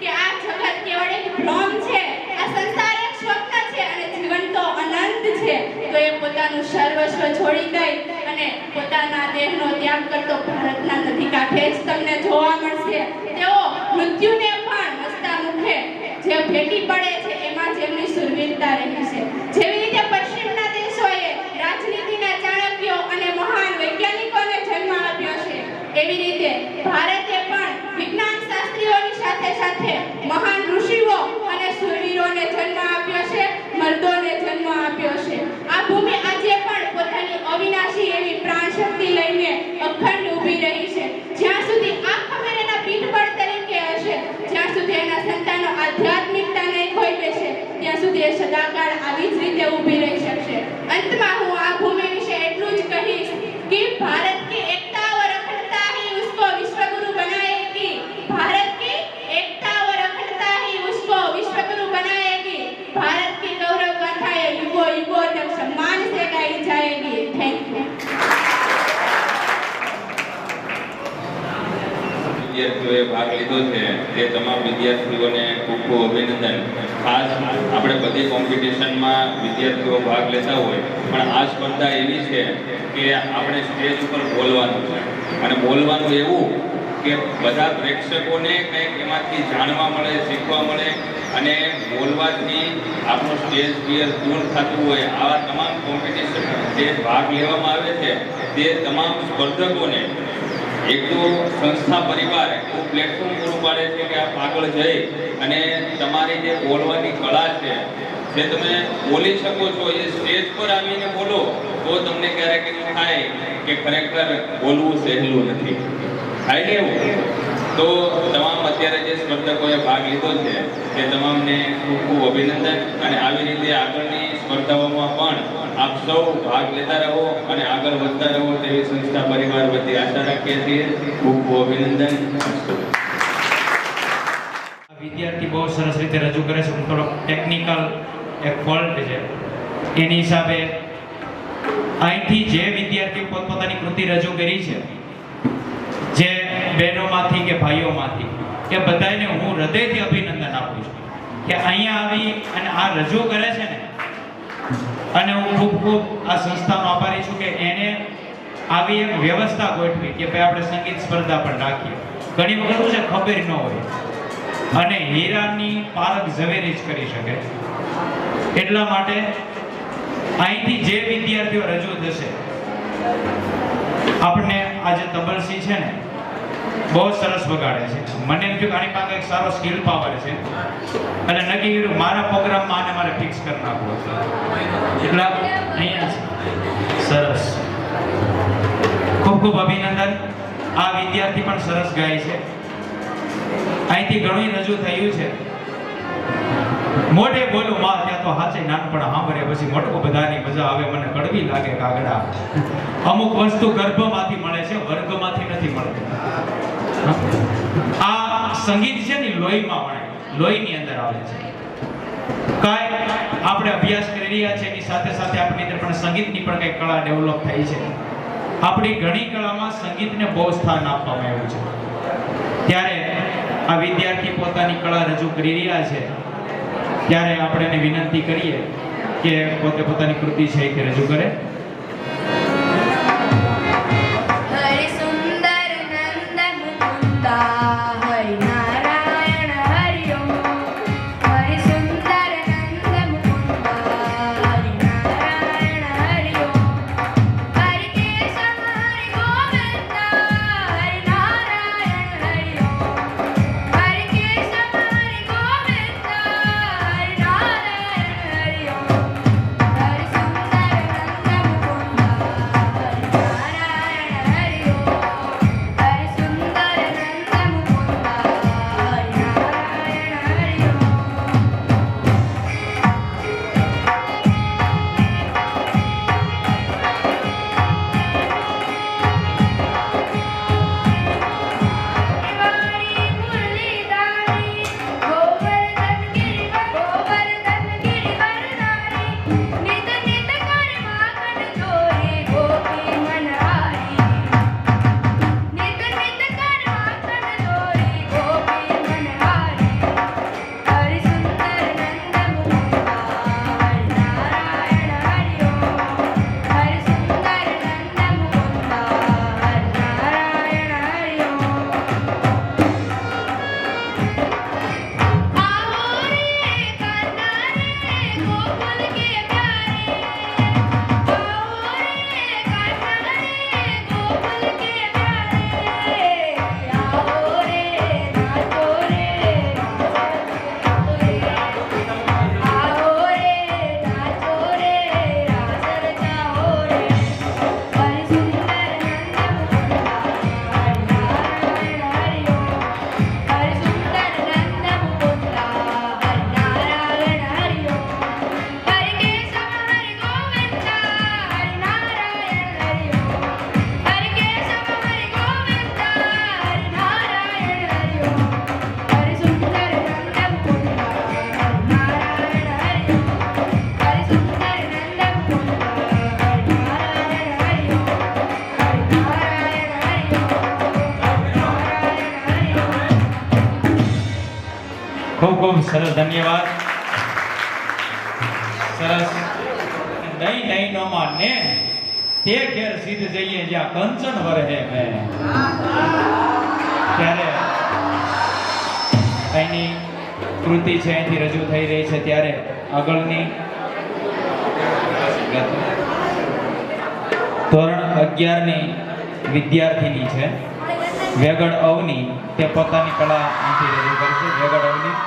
કે આ જગત કેવળ એક ભ્રમ છે, આ સંસાર એક સ્વપ્ન છે અને જીવન તો અનંત છે, તો એ પોતાનું સર્વસ્વ છોડી દઈ અને પોતાના દેહનો ત્યાગ કરતો ભારતના નદી કાંઠે જ તમને જોવા મળશે. તેઓ મૃત્યુને પણ હસતા મુખે જે ભેટી પડે છે એમાં જેમની સુરવીરતા રહી છે. જેવી રીતે પશ્ચિમના દેશોએ રાજનીતિના ચાણક્યો અને મહાન વૈજ્ઞાનિકોને જન્મ આપ્યો છે, એવી રીતે ભારતે પણ વિજ્ઞાન શાસ્ત્રીઓની સાથે સાથે મહાન ઋષિઓ અને શૂરવીરોને જન્મ આપ્યો છે, મર્દોને જન્મ આપ્યો છે. આ ભૂમિ આજે પણ પોતાની અવિનાશી એવી પ્રાણ શક્તિ લઈને અખંડ ઊભી રહી છે. જ્યાં સુધી આ ખબર એના પીઠબળ તરીકે હશે, જ્યાં સુધી એના સંતાનો આધ્યાત્મિકતા નહીં ખોઈ બેસે, ત્યાં સુધી એ સદાકાળ આવી જ રીતે ઊભી રહી શકશે. અંતમાં હું આ ભૂમિ વિશે એટલું જ કહીશ કે ભારત की एकता और अखंडता ही उसको विश्वगुरु बनाएगी. भारत की एकता और अखंडता ही उसको विश्वगुरु बनाएगी. भारत की गौरव गाथाएं युगों युगों तक सम्मान से गाई जाएगी. Thank you. વિદ્યાર્થીઓએ ભાગ લીધો છે તે તમામ વિદ્યાર્થીઓને ખૂબ ખૂબ અભિનંદન. ખાસ આપણે બધી કોમ્પિટિશનમાં વિદ્યાર્થીઓ ભાગ લેતા હોય, પણ આ સ્પર્ધા એવી છે કે આપણે સ્ટેજ ઉપર બોલવાનું છે અને બોલવાનું એવું કે બધા પ્રેક્ષકોને કંઈક એમાંથી જાણવા મળે, શીખવા મળે અને બોલવાથી આપણું સ્ટેજ ફિયર દૂર થતું હોય. આવા તમામ કોમ્પિટિશન જે ભાગ લેવામાં આવે છે તે તમામ સ્પર્ધકોને એક તો સંસ્થા પરિવાર એવું પ્લેટફોર્મ પૂરું પાડે છે કે આપ આગળ જઈ અને તમારી જે બોલવાની કળા છે જે તમે બોલી શકો છો, એ સ્ટેજ પર આવીને બોલો તો તમને ક્યારેક એવું થાય કે ખરેખર બોલવું સહેલું નથી. થાય ને એવું? તો તમામ અત્યારે જે સ્પર્ધકોએ ભાગ લીધો છે તે તમામને ખૂબ ખૂબ અભિનંદન અને આવી રીતે આગળની સ્પર્ધાઓમાં પણ આપ સૌ ભાગ લેતા રહો અને આગળ વધતા રહો તેવી સંસ્થા પરિવાર વતી આશા રાખીએ છીએ. ખૂબ ખૂબ અભિનંદન. વિદ્યાર્થી બહુ સરસ રીતે રજૂ કરે છે. થોડો ટેકનિકલ એક ફોલ્ટ છે, એની હિસાબે અહીંથી જે વિદ્યાર્થીઓ પોતપોતાની કૃતિ રજૂ કરી છે, જે બહેનોમાંથી કે ભાઈઓમાંથી, કે બધાને હું હૃદયથી અભિનંદન આપું છું કે અહીંયા આવી અને આ રજૂ કરે છે ને. અને હું ખૂબ ખૂબ આ સંસ્થાનો આભારી છું કે એને આવી એક વ્યવસ્થા ગોઠવી કે ભાઈ આપણે સંગીત સ્પર્ધા પણ રાખીએ. ઘણી વખત છે ખબર ન હોય અને હીરાની પારખ ઝવેરી જ કરી શકે. એટલા માટે અહીંથી જે વિદ્યાર્થીઓ રજૂ થશે, આપણે આજે તબલસી છે ને બહુ સરસ વગાડે છે. મને એમ થયું કે આની પાસે એક સારો સ્કિલ પાવર છે અને નક્કી કર્યું મારા પ્રોગ્રામમાં આને મારે ફિક્સ કરી નાખવો છે. એટલા અહીંયા સરસ. ખૂબ ખૂબ અભિનંદન. આ વિદ્યાર્થી પણ સરસ ગાય છે. અહીંથી ઘણું રજૂ થયું છે. મોઢે બોલું માં ત્યાં તો હાચે નાનપણ સાંભળે પછી મોટું બધાની મજા આવે. મને કડવી લાગે કાગડા. અમુક વસ્તુ ગર્ભમાંથી મળે છે, વર્ગમાંથી નથી મળતી. આ સંગીત છે ને લોહીમાં મળે, લોહીની અંદર આવે છે. કાંઈ આપણે અભ્યાસ કરી રહ્યા છે એની સાથે સાથે આપણી અંદર પણ સંગીતની પણ કંઈક કળા ડેવલપ થઈ છે. આપણી ઘણી કળામાં સંગીતને બહુ સ્થાન આપવામાં આવ્યું છે. ત્યારે આ વિદ્યાર્થી પોતાની કળા રજૂ કરી રહ્યા છે ત્યારે આપણે એને વિનંતી કરીએ કે પોતે પોતાની કૃતિ છે એ રજૂ કરે. Hare ખૂબ સરસ, ધન્યવાદ. સરસ. નહીં નહીં નો માને તે ઘેર સીધ જઈએ જ્યાં કંચન વરહે મેં. ત્યારે અહીંની કૃતિ છે અહીંથી રજૂ થઈ રહી છે ત્યારે આગળની ધોરણ 11 ની વિદ્યાર્થીની છે વેગડ અવની, તે પોતાની કળા અહીંથી રજૂ કરશે. વેગડ અવની.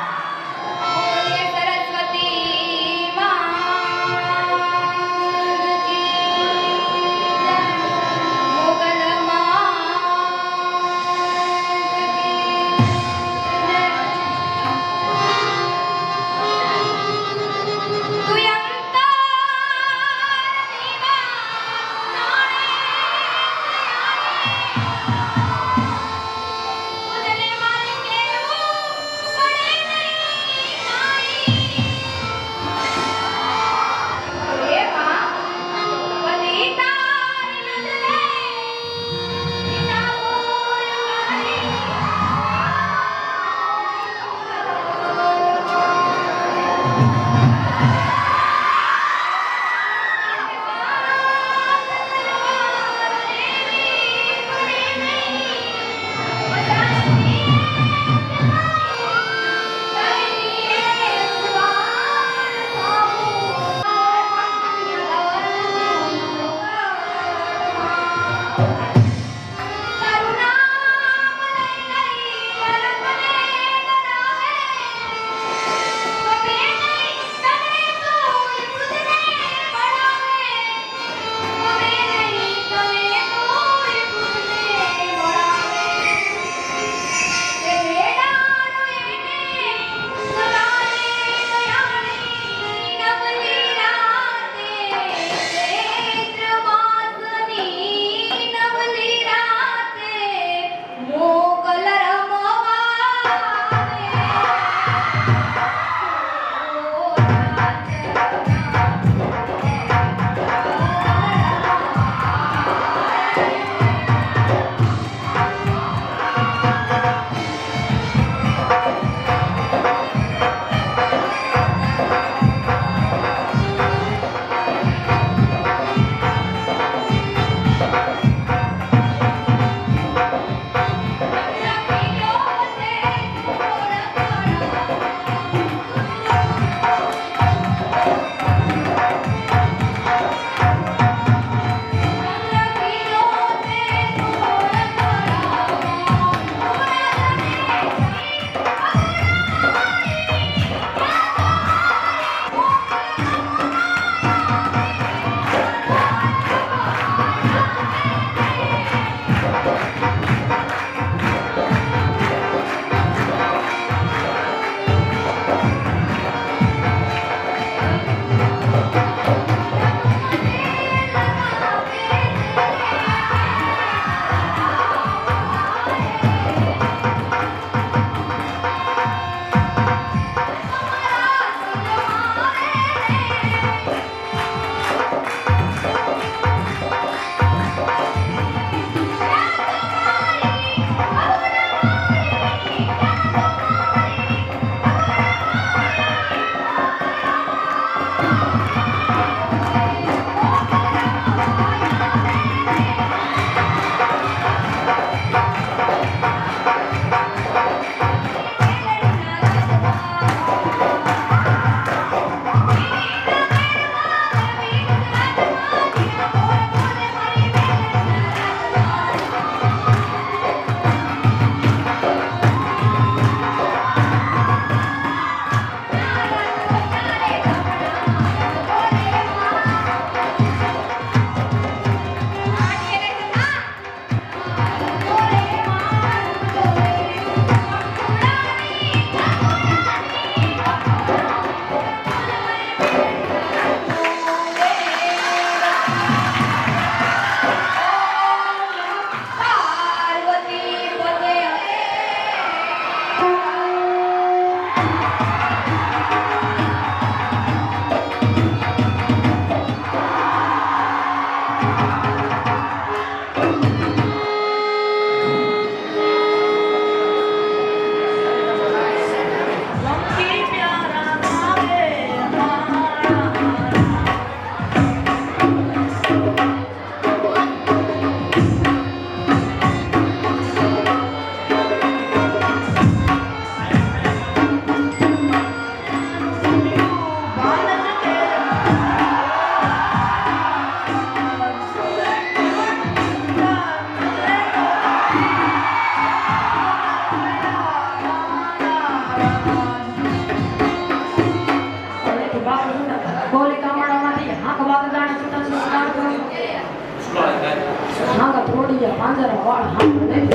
નાગા થોડીયા પાંજરા વાળ હાથ લઈ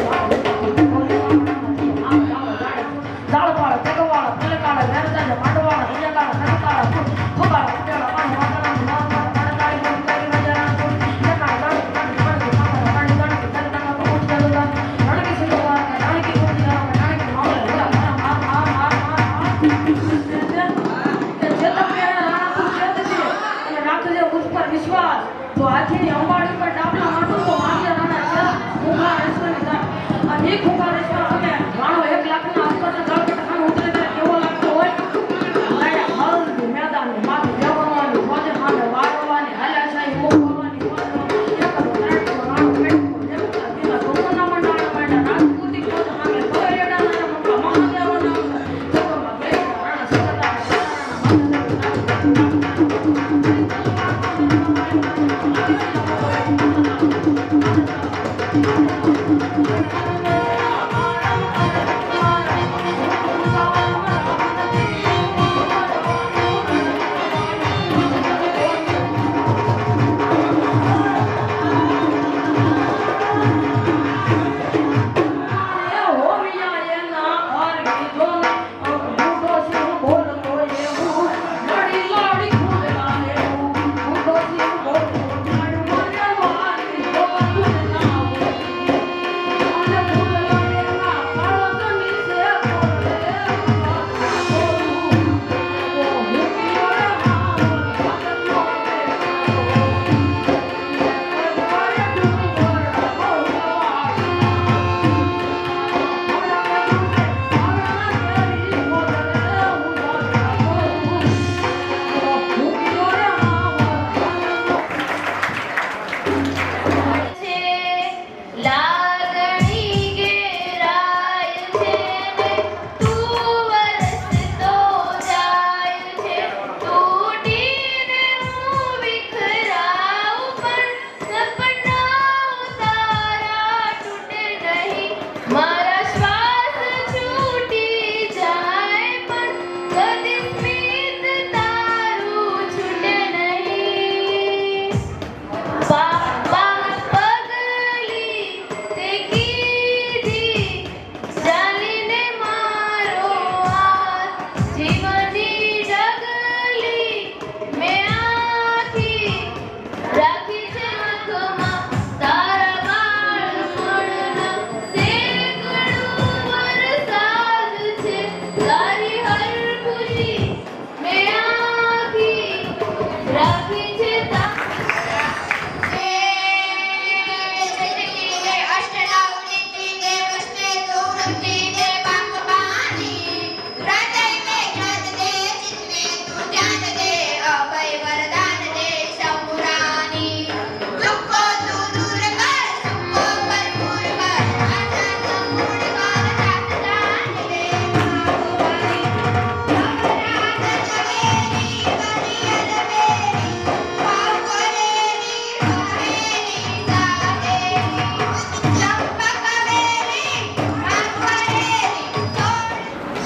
દાળ વાળા તગવાળા પલકાળા મેરજાના માંડવાળા હરિયાળા નરકાળા ફોબાળા ઉડાળા પાણી વાળા નાળા પાણી કરી નજરા નકા દાળ પાણી પાણી રાણકી સુરવા રાણકી કોડિયા રાણકી મામલે રાખજે ઉસ પર વિશ્વાસ તો હાથીની અંબાડી પર ડાબલા માટું તો માગ્યા રાણા છે ભૂખા રેશ્વરની અને એ ભૂખા રેશ્વર અને રાણો 1 લાખના આસપાસના દળપટ ખાન ઉતરે ત્યારે કેવો લાગતો હોય લાયા હલ્દી મેદાનની માથે દેવરવાની ફોજે સામે વાળવાની હાલાશાહી મોકલવાની એક ત્રણ રાણો પેટકો દેવતા દીના સોમના મંડાળા માંડા રાજપૂતી ફોજ સામે પગરેડાના મંડા મહાદેવના જગમાં ગેડા રાણા સગતા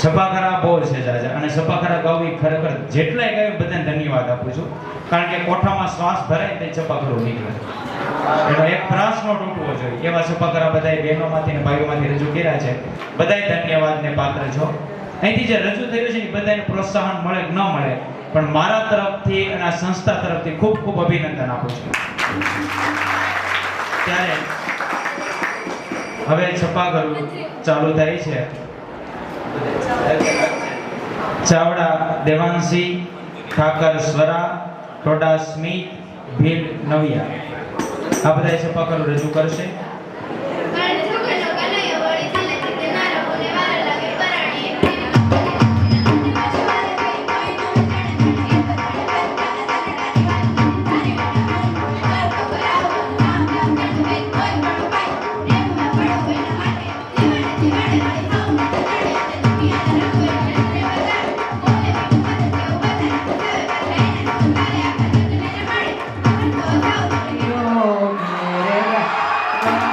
સપાખરા બોલ છે જાજા અને સપાખરા ગાવી ખરેખર જેટલાય ગાયું બધાને ધન્યવાદ આપું છું કારણ કે કોઠામાં શ્વાસ ભરાય તે સપાખરું નીકળે એનો એક પ્રશ્નો તૂટવો જોઈએ એવા સપાખરા બધાય બહેનોમાંથી અને ભાઈઓમાંથી રજૂ કર્યા છે બધાય ધન્યવાદને પાત્ર છો અહીંથી જે રજૂ થયું છે એ બધાને પ્રોત્સાહન મળે કે ન મળે પણ મારા તરફથી અને આ સંસ્થા તરફથી ખૂબ ખૂબ અભિનંદન આપું છું ત્યારે હવે સપાખરું ચાલુ થાય છે ચાવડા દેવાંશી ઠાકર સ્વરા ટોડા સ્મિત ભીલ નવિયા આ બધા સપાખરું રજૂ કરશે Oh,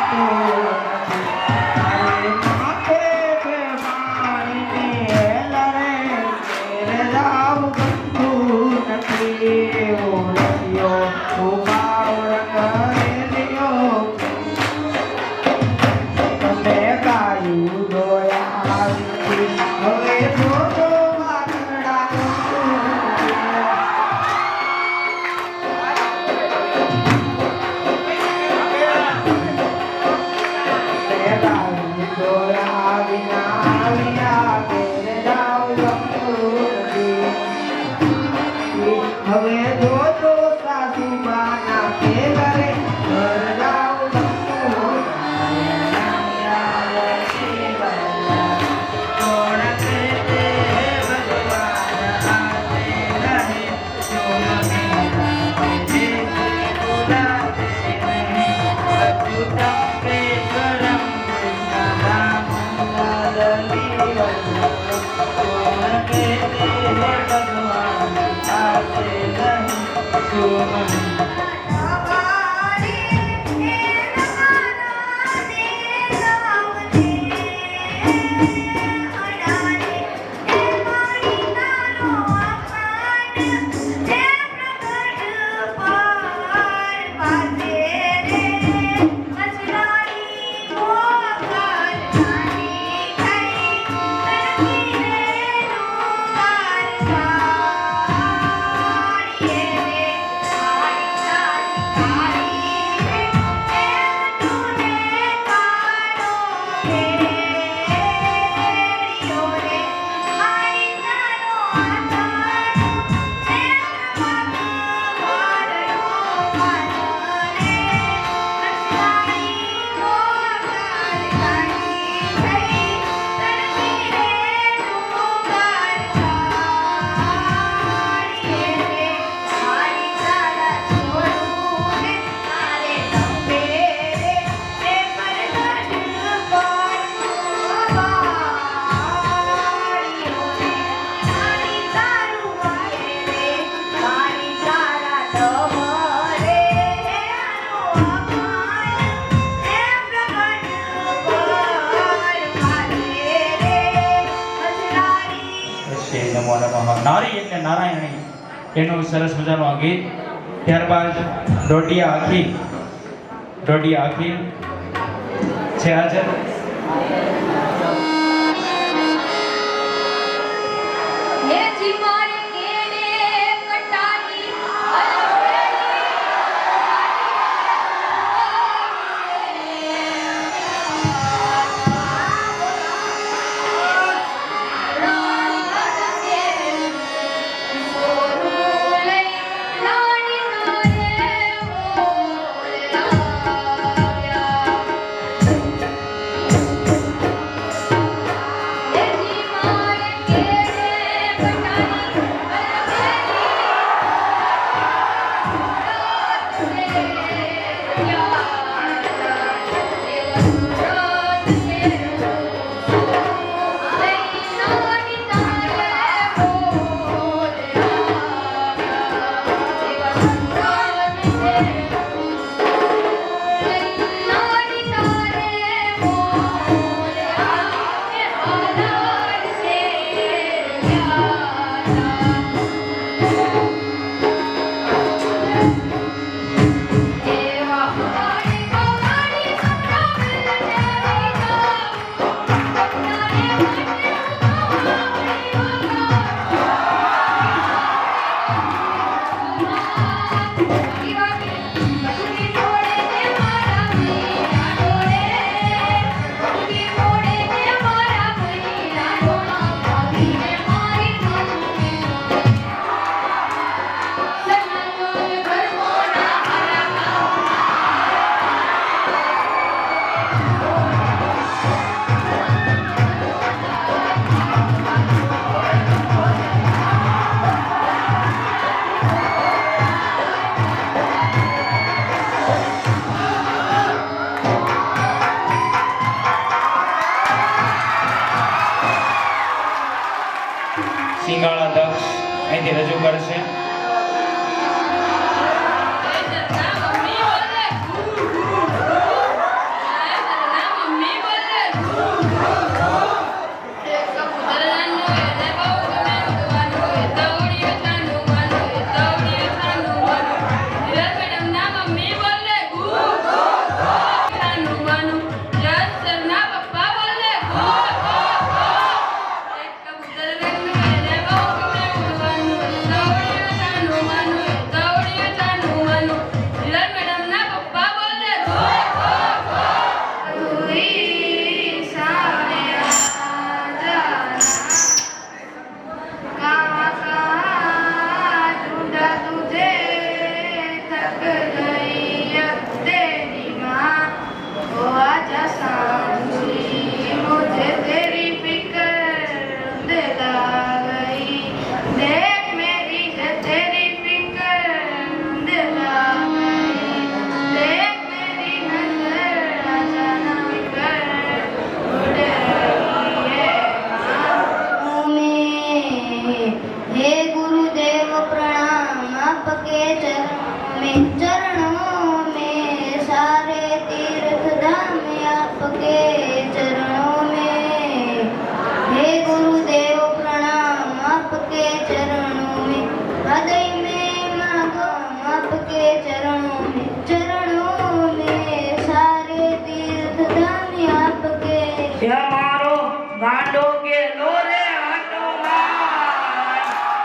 નારી એટલે નારાયણી એનું સરસ મજાનું આ ગીત. ત્યારબાદ ડોડિયા અખિલ છે હાજર. સિંગાળા દક્ષ અહીંથી રજૂ કરશે. हे गुरुदेव प्रणाम आपके चरण में चरणों में सारे तीर्थ धाम आपके चरणों में। हे गुरुदेव प्रणाम आपके चरणों में, हृदय में मांगो आपके चरणों में सारे तीर्थ धाम आपके। हमारो गांडो के लोरे हनुमान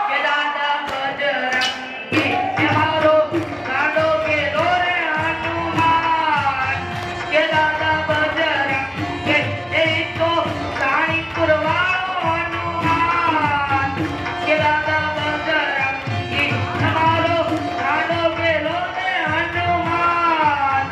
के दादा बजरंगी, हमारो गांडो के लोरे हनुमान के दादा बजरंगी, एक तो साणी कुरवानो हनुमान के दादा बजरंगी, हमारो गांडो के लोरे हनुमान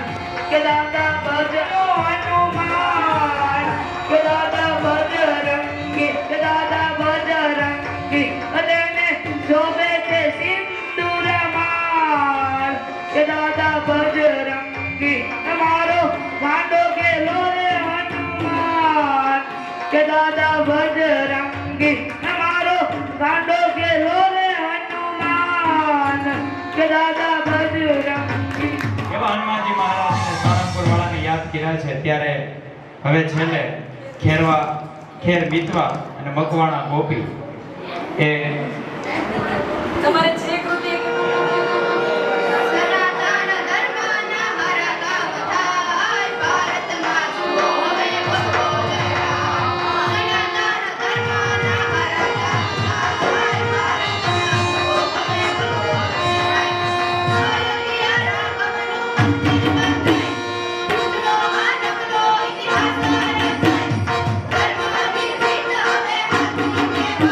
के दादा बजरो हनुमान के दादा बजरंगी, के दादा बजरंगी, अदेने शोभे ते सिंदूर माल के दादा बजरंगी, हमारो गांडो के लोरे हनुमान के दादा बजरंगी, हमारो गांडो के लोरे हनुमान के दादा बजरंगी। એવા હનુમાનજી મહારાજને સાળંગપુર વાળાને યાદ કર્યા છે ત્યારે હવે છેલ્લે ખેર બીતવા અને મકવાણા ગોપી એ તમારે જે કૃતિ સનાતન ધર્મના હરતા બધાય ભારતમાં જુઓ હવે બોલરા। સનાતન ધર્મના હરતા બધાય ભારતમાં જુઓ હવે બોલરા। હરિયા રામનો મંદિર બંધાય, દુધનો માનવનો ઇતિહાસ રચાય, ધર્મમાં વિકસિત હવે હાથી કહેવાય, ભારતમાં જુઓ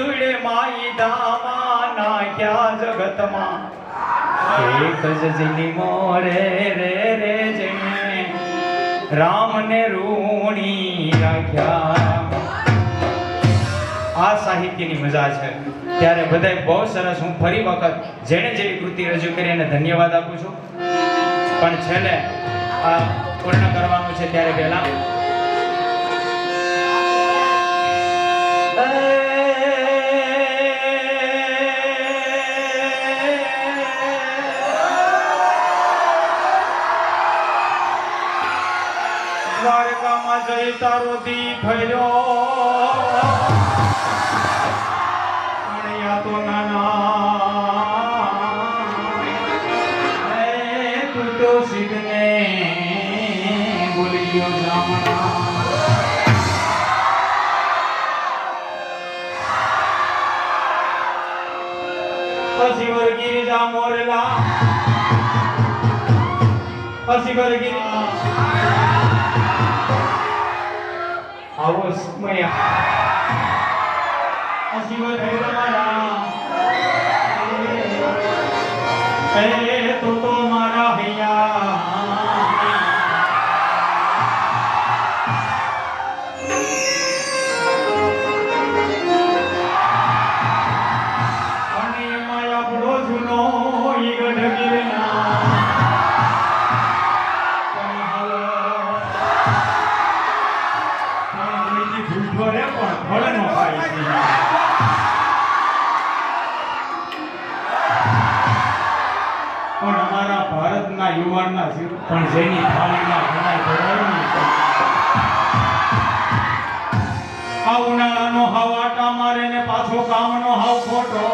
હવે માઈ ધામા નાખ્યા જગતમાં એક જ જીની મોરે રે રે જેને રામને રૂણી રાખ્યા. આ સાહિત્યની મજા છે. ત્યારે બધાય બહુ સરસ. હું ફરી વખત જેણે જેવી કૃતિ રજૂ કરી એને ધન્યવાદ આપું છું. પણ છેલ્લે આ પૂર્ણ કરવાનું છે ત્યારે પહેલા દ્વારકામાં જઈ તારો દીપ થયો તો નાના તું તો સિદ્ધને ભૂલી ગયો જામણા. પછી વર્ગી જા મોરલા પછી વર્ગી આવો સમય પછી વર્ગી મારા તો મારા ભૈયા અને માયા બડો જૂનો ઈ ગઢગીરના ભૂખરે પણ ફળ નો ખાય છે. પણ અમારા ભારતના યુવાનના પણ જેની થાળીમાં ઘણા ભરાયું આ ઉનાળાનો હાવ આટા મારે ને પાછો કામનો હાવ ખોટો.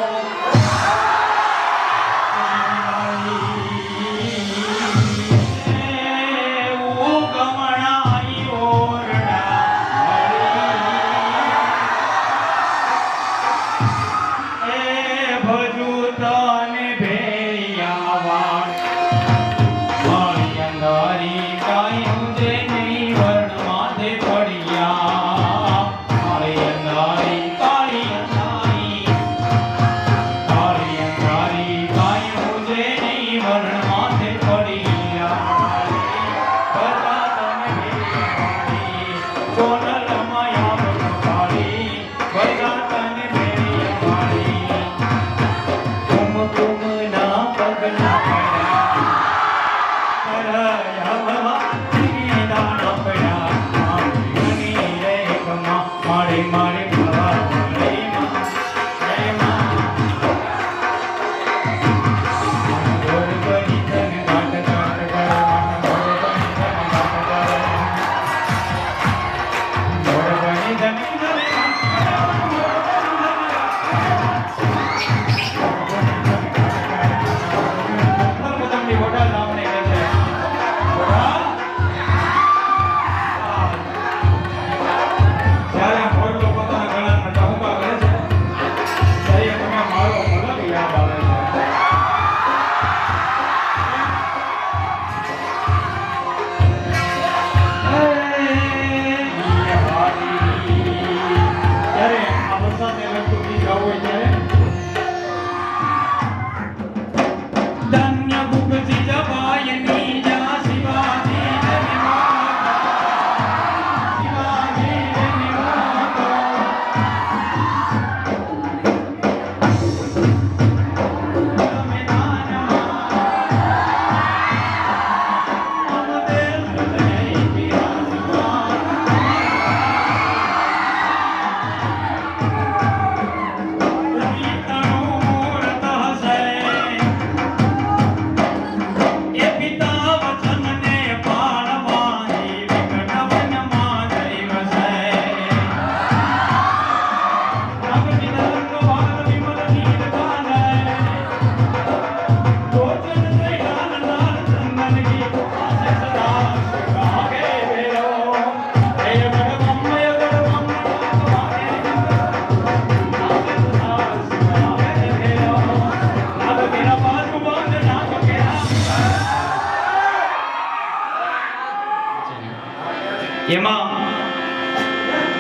એમાં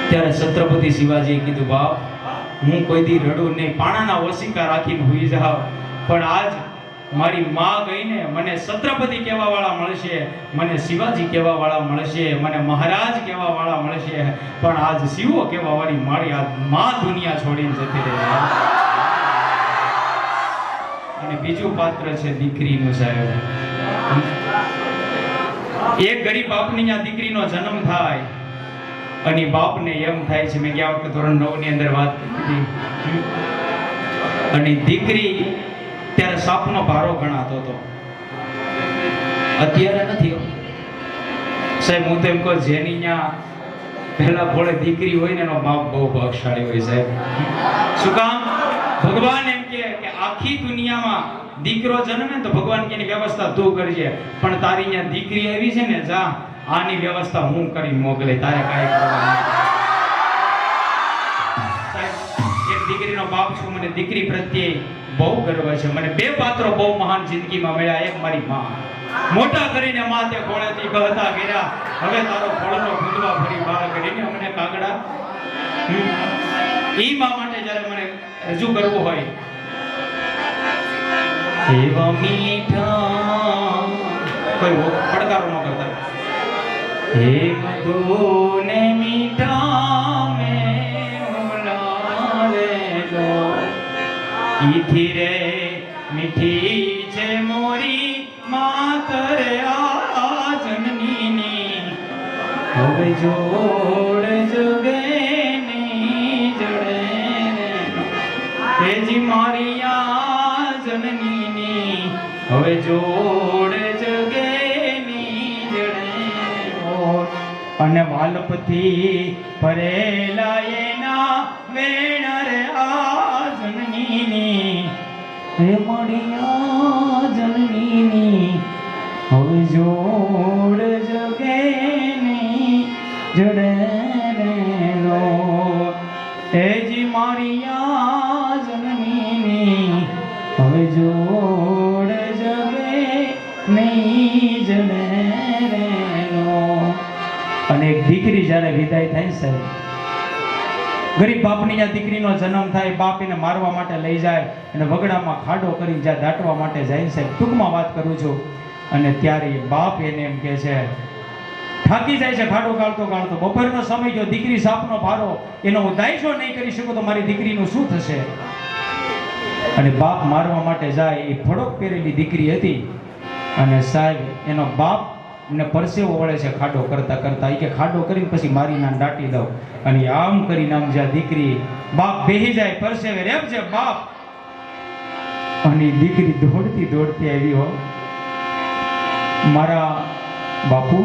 ત્યારે છત્રપતિ શિવાજીએ કીધું બાપ હું કોઈ દી રડું નહીં પાણાના ઓશિકા રાખીને હુઈ જાવ પણ આજ મારી માં કહીને મને છત્રપતિ કહેવા વાળા મળશે, મને શિવાજી કહેવા વાળા મળશે, મને મહારાજ કહેવા વાળા મળશે, પણ આજ શિવો કહેવા વાળી મારી આજ માં દુનિયા છોડીને જતી રહી. અને બીજું પાત્ર છે દીકરીનું સાહેબ. એક ગરીબ બાપની આ દીકરીનો જન્મ થાય અને બાપને એમ થાય છે, મેં ગયા વખતે ધોરણ 9 ની અંદર વાત કરી હતી, અને દીકરી ત્યારે સાપનો ભારો ગણાતો હતો, અત્યારે નથી સાહેબ. હું તો એમ કહું જેની ત્યાં પહેલા ભોળે દીકરી હોય ને એનો બાપ બહુ ભાગશાળી હોય સાહેબ. શું કામ? ભગવાન એમ કે આખી દુનિયામાં દીકરો જન્મે તો ભગવાન કે એની વ્યવસ્થા તું કરજે, પણ તારી અહીંયા દીકરી આવી છે ને, જા આની વ્યવસ્થા હું કરી મોકલે, તારે કાંઈ કરવાનું. એક દીકરીનો બાપ છું, મને દીકરી પ્રત્યે બહુ ગર્વ છે. મને બે પાત્રો બહુ મહાન જિંદગીમાં મળ્યા. એક મારી માં, મોટા કરીને માથે ખોળેથી કહતા કર્યા, હવે તારો ખોળનો ખુદવા ફરી બહાર કરીને અમને કાગડા. ઈ માં માટે જ્યારે મને રજૂ કરવું હોય, એવા મીઠા કોઈ પડકારો ન કરતા, હે મધુને મીઠા મે ઉલાવે લો, ઈથી રે મીઠી છે મોરી માતર આ જનનીની, હવે જોડ જગે ની જડે હેજી મારી આ જનનીની, હવે જોડ જગે ની જડે. અને વાલપથી ભરેલા એના વેણ રે આ જનનીની, હે મળ્યા જનનીની, હવે જોડ જગે ની જડે લો, હેજી મારી આ જનનીની, હવે જોડ જગે નહીં જડે લો. અને એક દીકરી જ્યારે વિદાય થાય સાહેબ, ગરીબ બાપની આ દીકરીનો જન્મ થાય, બાપ એને મારવા માટે લઈ જાય અને વગડામાં ખાડો કરી જ્યાં દાટવા માટે જાય સાહેબ, ટૂંકમાં વાત કરું છું. અને ત્યારે બાપ એને એમ કહે છે, થાકી જાય છે ખાડો ગાળતો ગાળતો, બપોરનો સમય જો દીકરી સાપનો ભારો એનો હું દાયશો નહીં કરી શકું તો મારી દીકરીનું શું થશે. અને બાપ મારવા માટે જાય, એ ફળોક પહેરેલી દીકરી હતી, અને સાહેબ એનો બાપ ને પરસેવો વળે છે ખાડો કરતા કરતા, એ કે ખાડો કરીને પછી મારીને દાટી દઉં. અને આમ કરીને આમ જ્યાં દીકરી બાપ બેહી જાય પરસેવે રેપ છે બાપ, અને દીકરી દોડતી દોડતી આવી, હો મારા બાપુ,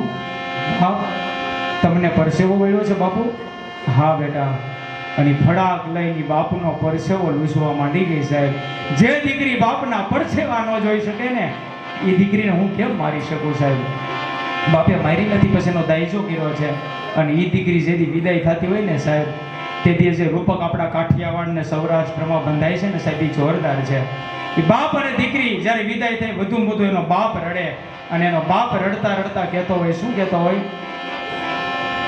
હા તમને પરસેવો વળ્યો છે બાપુ? હા બેટા. અને ફડાક લઈને બાપનો પરસેવો લૂછવા માંડી ગઈ સાહેબ. જે દીકરી બાપના પરસેવા ન જોઈ શકે ને, એ દીકરીને હું કેમ મારી શકું સાહેબ? બાપે મારી નથી, પછી એનો દાયજો કર્યો છે. અને એ દીકરી જેથી વિદાય થતી હોય ને સાહેબ, તેથી જે રૂપક આપણા કાઠિયાવાડ ને સૌરાષ્ટ્રમાં બંધાય છે ને સાહેબ, એ જોરદાર છે. એ બાપ અને દીકરી જ્યારે વિદાય થાય, વધુ વધુ એનો બાપ રડે, અને એનો બાપ રડતા રડતા કહેતો હોય, શું કહેતો હોય?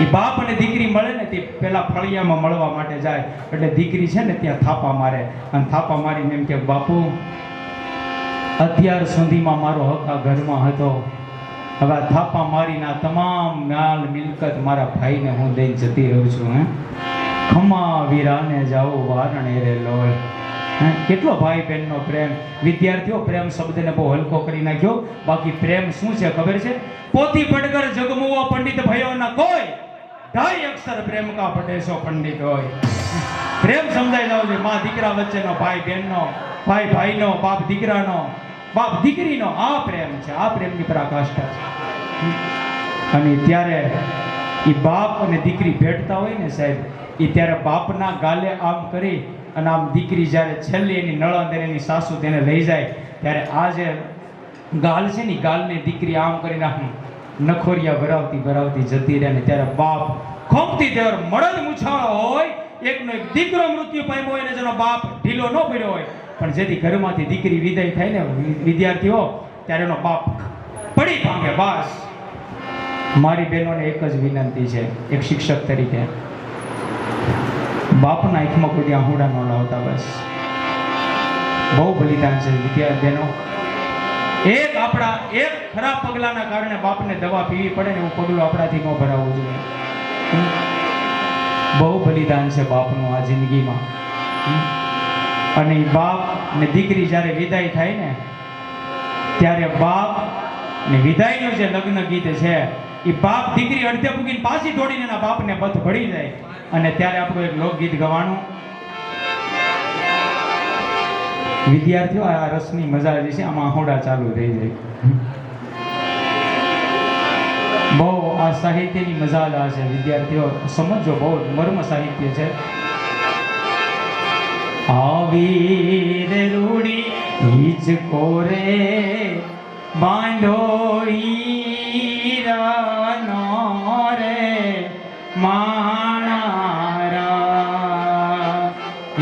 એ બાપ અને દીકરી મળે ને તે પેલા ફળિયામાં મળવા માટે જાય, એટલે દીકરી છે ને ત્યાં થાપા મારે, અને થાપા મારીને એમ કે બાપુ, અત્યાર સુધીમાં મારો હક આ ઘરમાં હતો, હવે આ થાપા મારીના તમામ માલ મિલકત મારા ભાઈને હું દઈને જતી રહું છું. હે ખમા વીરાને જાઓ વારણે રે લોલ. કેટલો ભાઈ બહેનનો પ્રેમ. વિદ્યાર્થીઓ પ્રેમ શબ્દને બહુ હલકો કરી નાખ્યો, બાકી પ્રેમ શું છે ખબર છે? પોથી પડગર જગમુઓ પંડિત ભયોના કોઈ, ઢાઈ અક્ષર પ્રેમ કા પટેશો પંડિત હોય. પ્રેમ સમજાઈ જાવ છે, માં દીકરા વચ્ચેનો, ભાઈ બહેનનો, ભાઈ ભાઈનો, બાપ દીકરાનો, બાપ દીકરીનો. આ પ્રેમ છે, આ પ્રેમની પરાકાષ્ઠા છે. અને ત્યારે એ બાપ અને દીકરી ભેટતા હોય ને સાહેબ, એ ત્યારે બાપના ગાલે આમ કરી અને આમ દીકરી જ્યારે છેલ્લી એની નળંદ એની સાસુ તેને લઈ જાય, ત્યારે આ જે ગાલ છે ને, ગાલને દીકરી આમ કરીને આમ નખોરિયા ભરાવતી ભરાવતી જતી રહે. ને ત્યારે બાપ ખોમતી તેવર મળદ મૂછાળો હોય, એકનો એક દીકરો મૃત્યુ પામ્યો હોય ને જેનો બાપ ઢીલો ન પડ્યો હોય, પણ જેથી ઘરમાંથી દીકરી વિદાય થાય ને વિદ્યાર્થીઓ, ત્યારે એનો બાપ પડી ભાંગે. બસ મારી બહેનોને એક જ વિનંતી છે, એક શિક્ષક તરીકે, બાપના આંખમાં કોઈ આહુડા ન લાવતા. બસ બહુ બલિદાન છે વિદ્યાર્થીઓ. એક ખરાબ પગલાના કારણે બાપને દવા પીવી પડે ને એવું પગલું આપણાથી ન ભરાવવું જોઈએ. બહુ બલિદાન છે બાપનું આ જિંદગીમાં. અને બાપ ને દીકરી જ્યારે વિદાય થાય ને ત્યારે બાપ ને વિદાયનું જે લગ્ન ગીત છે એ બાપ દીકરી અડધે પૂગીને પાછી દોડીને એના બાપને બથ ભળી જાય અને ત્યારે આપણું એક લોકગીત ગવાનું. વિદ્યાર્થીઓ આ રસની મજા જે છે આમાં હોડા ચાલુ થઈ જાય. બહુ આ સાહિત્યની મજા જ આ છે વિદ્યાર્થીઓ, સમજો, બહુ મર્મ સાહિત્ય છે. આવીર રૂડી ઈચ કોરે બાંધો હીરાનો રે માણારા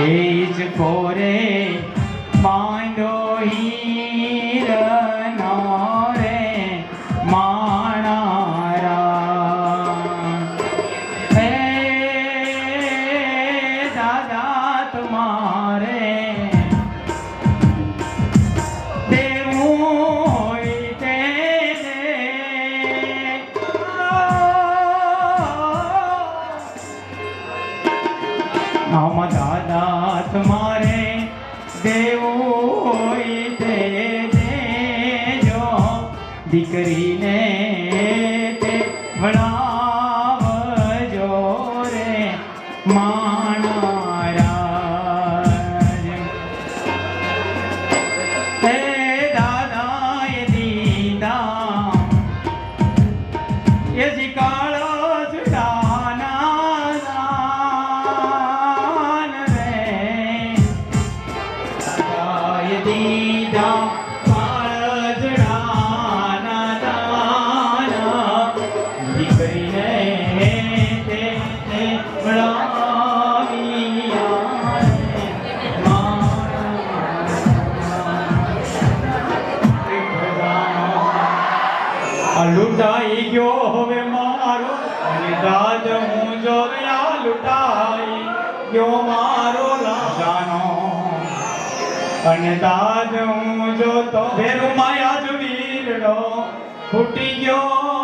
ઈચ કોરે બાંધો હીરાનો રે માણારા હે દાદા તમારે દાદા તમારે દેવું તે દેજો દીકરીને તે ભણાવજો રે માણારાજ. હે દાદાએ દીધા એ શીખાડો સુદાના દીધા પાળજડાના દાના દીકરીને તે લૂંટાઈ ગયો હવે મારો અને દાદ હું જો લૂંટાઈ ગયો મારો લાજાનો અને દાદ હું જોતો ભેરું માયા જ વીરડો ફૂટી ગયો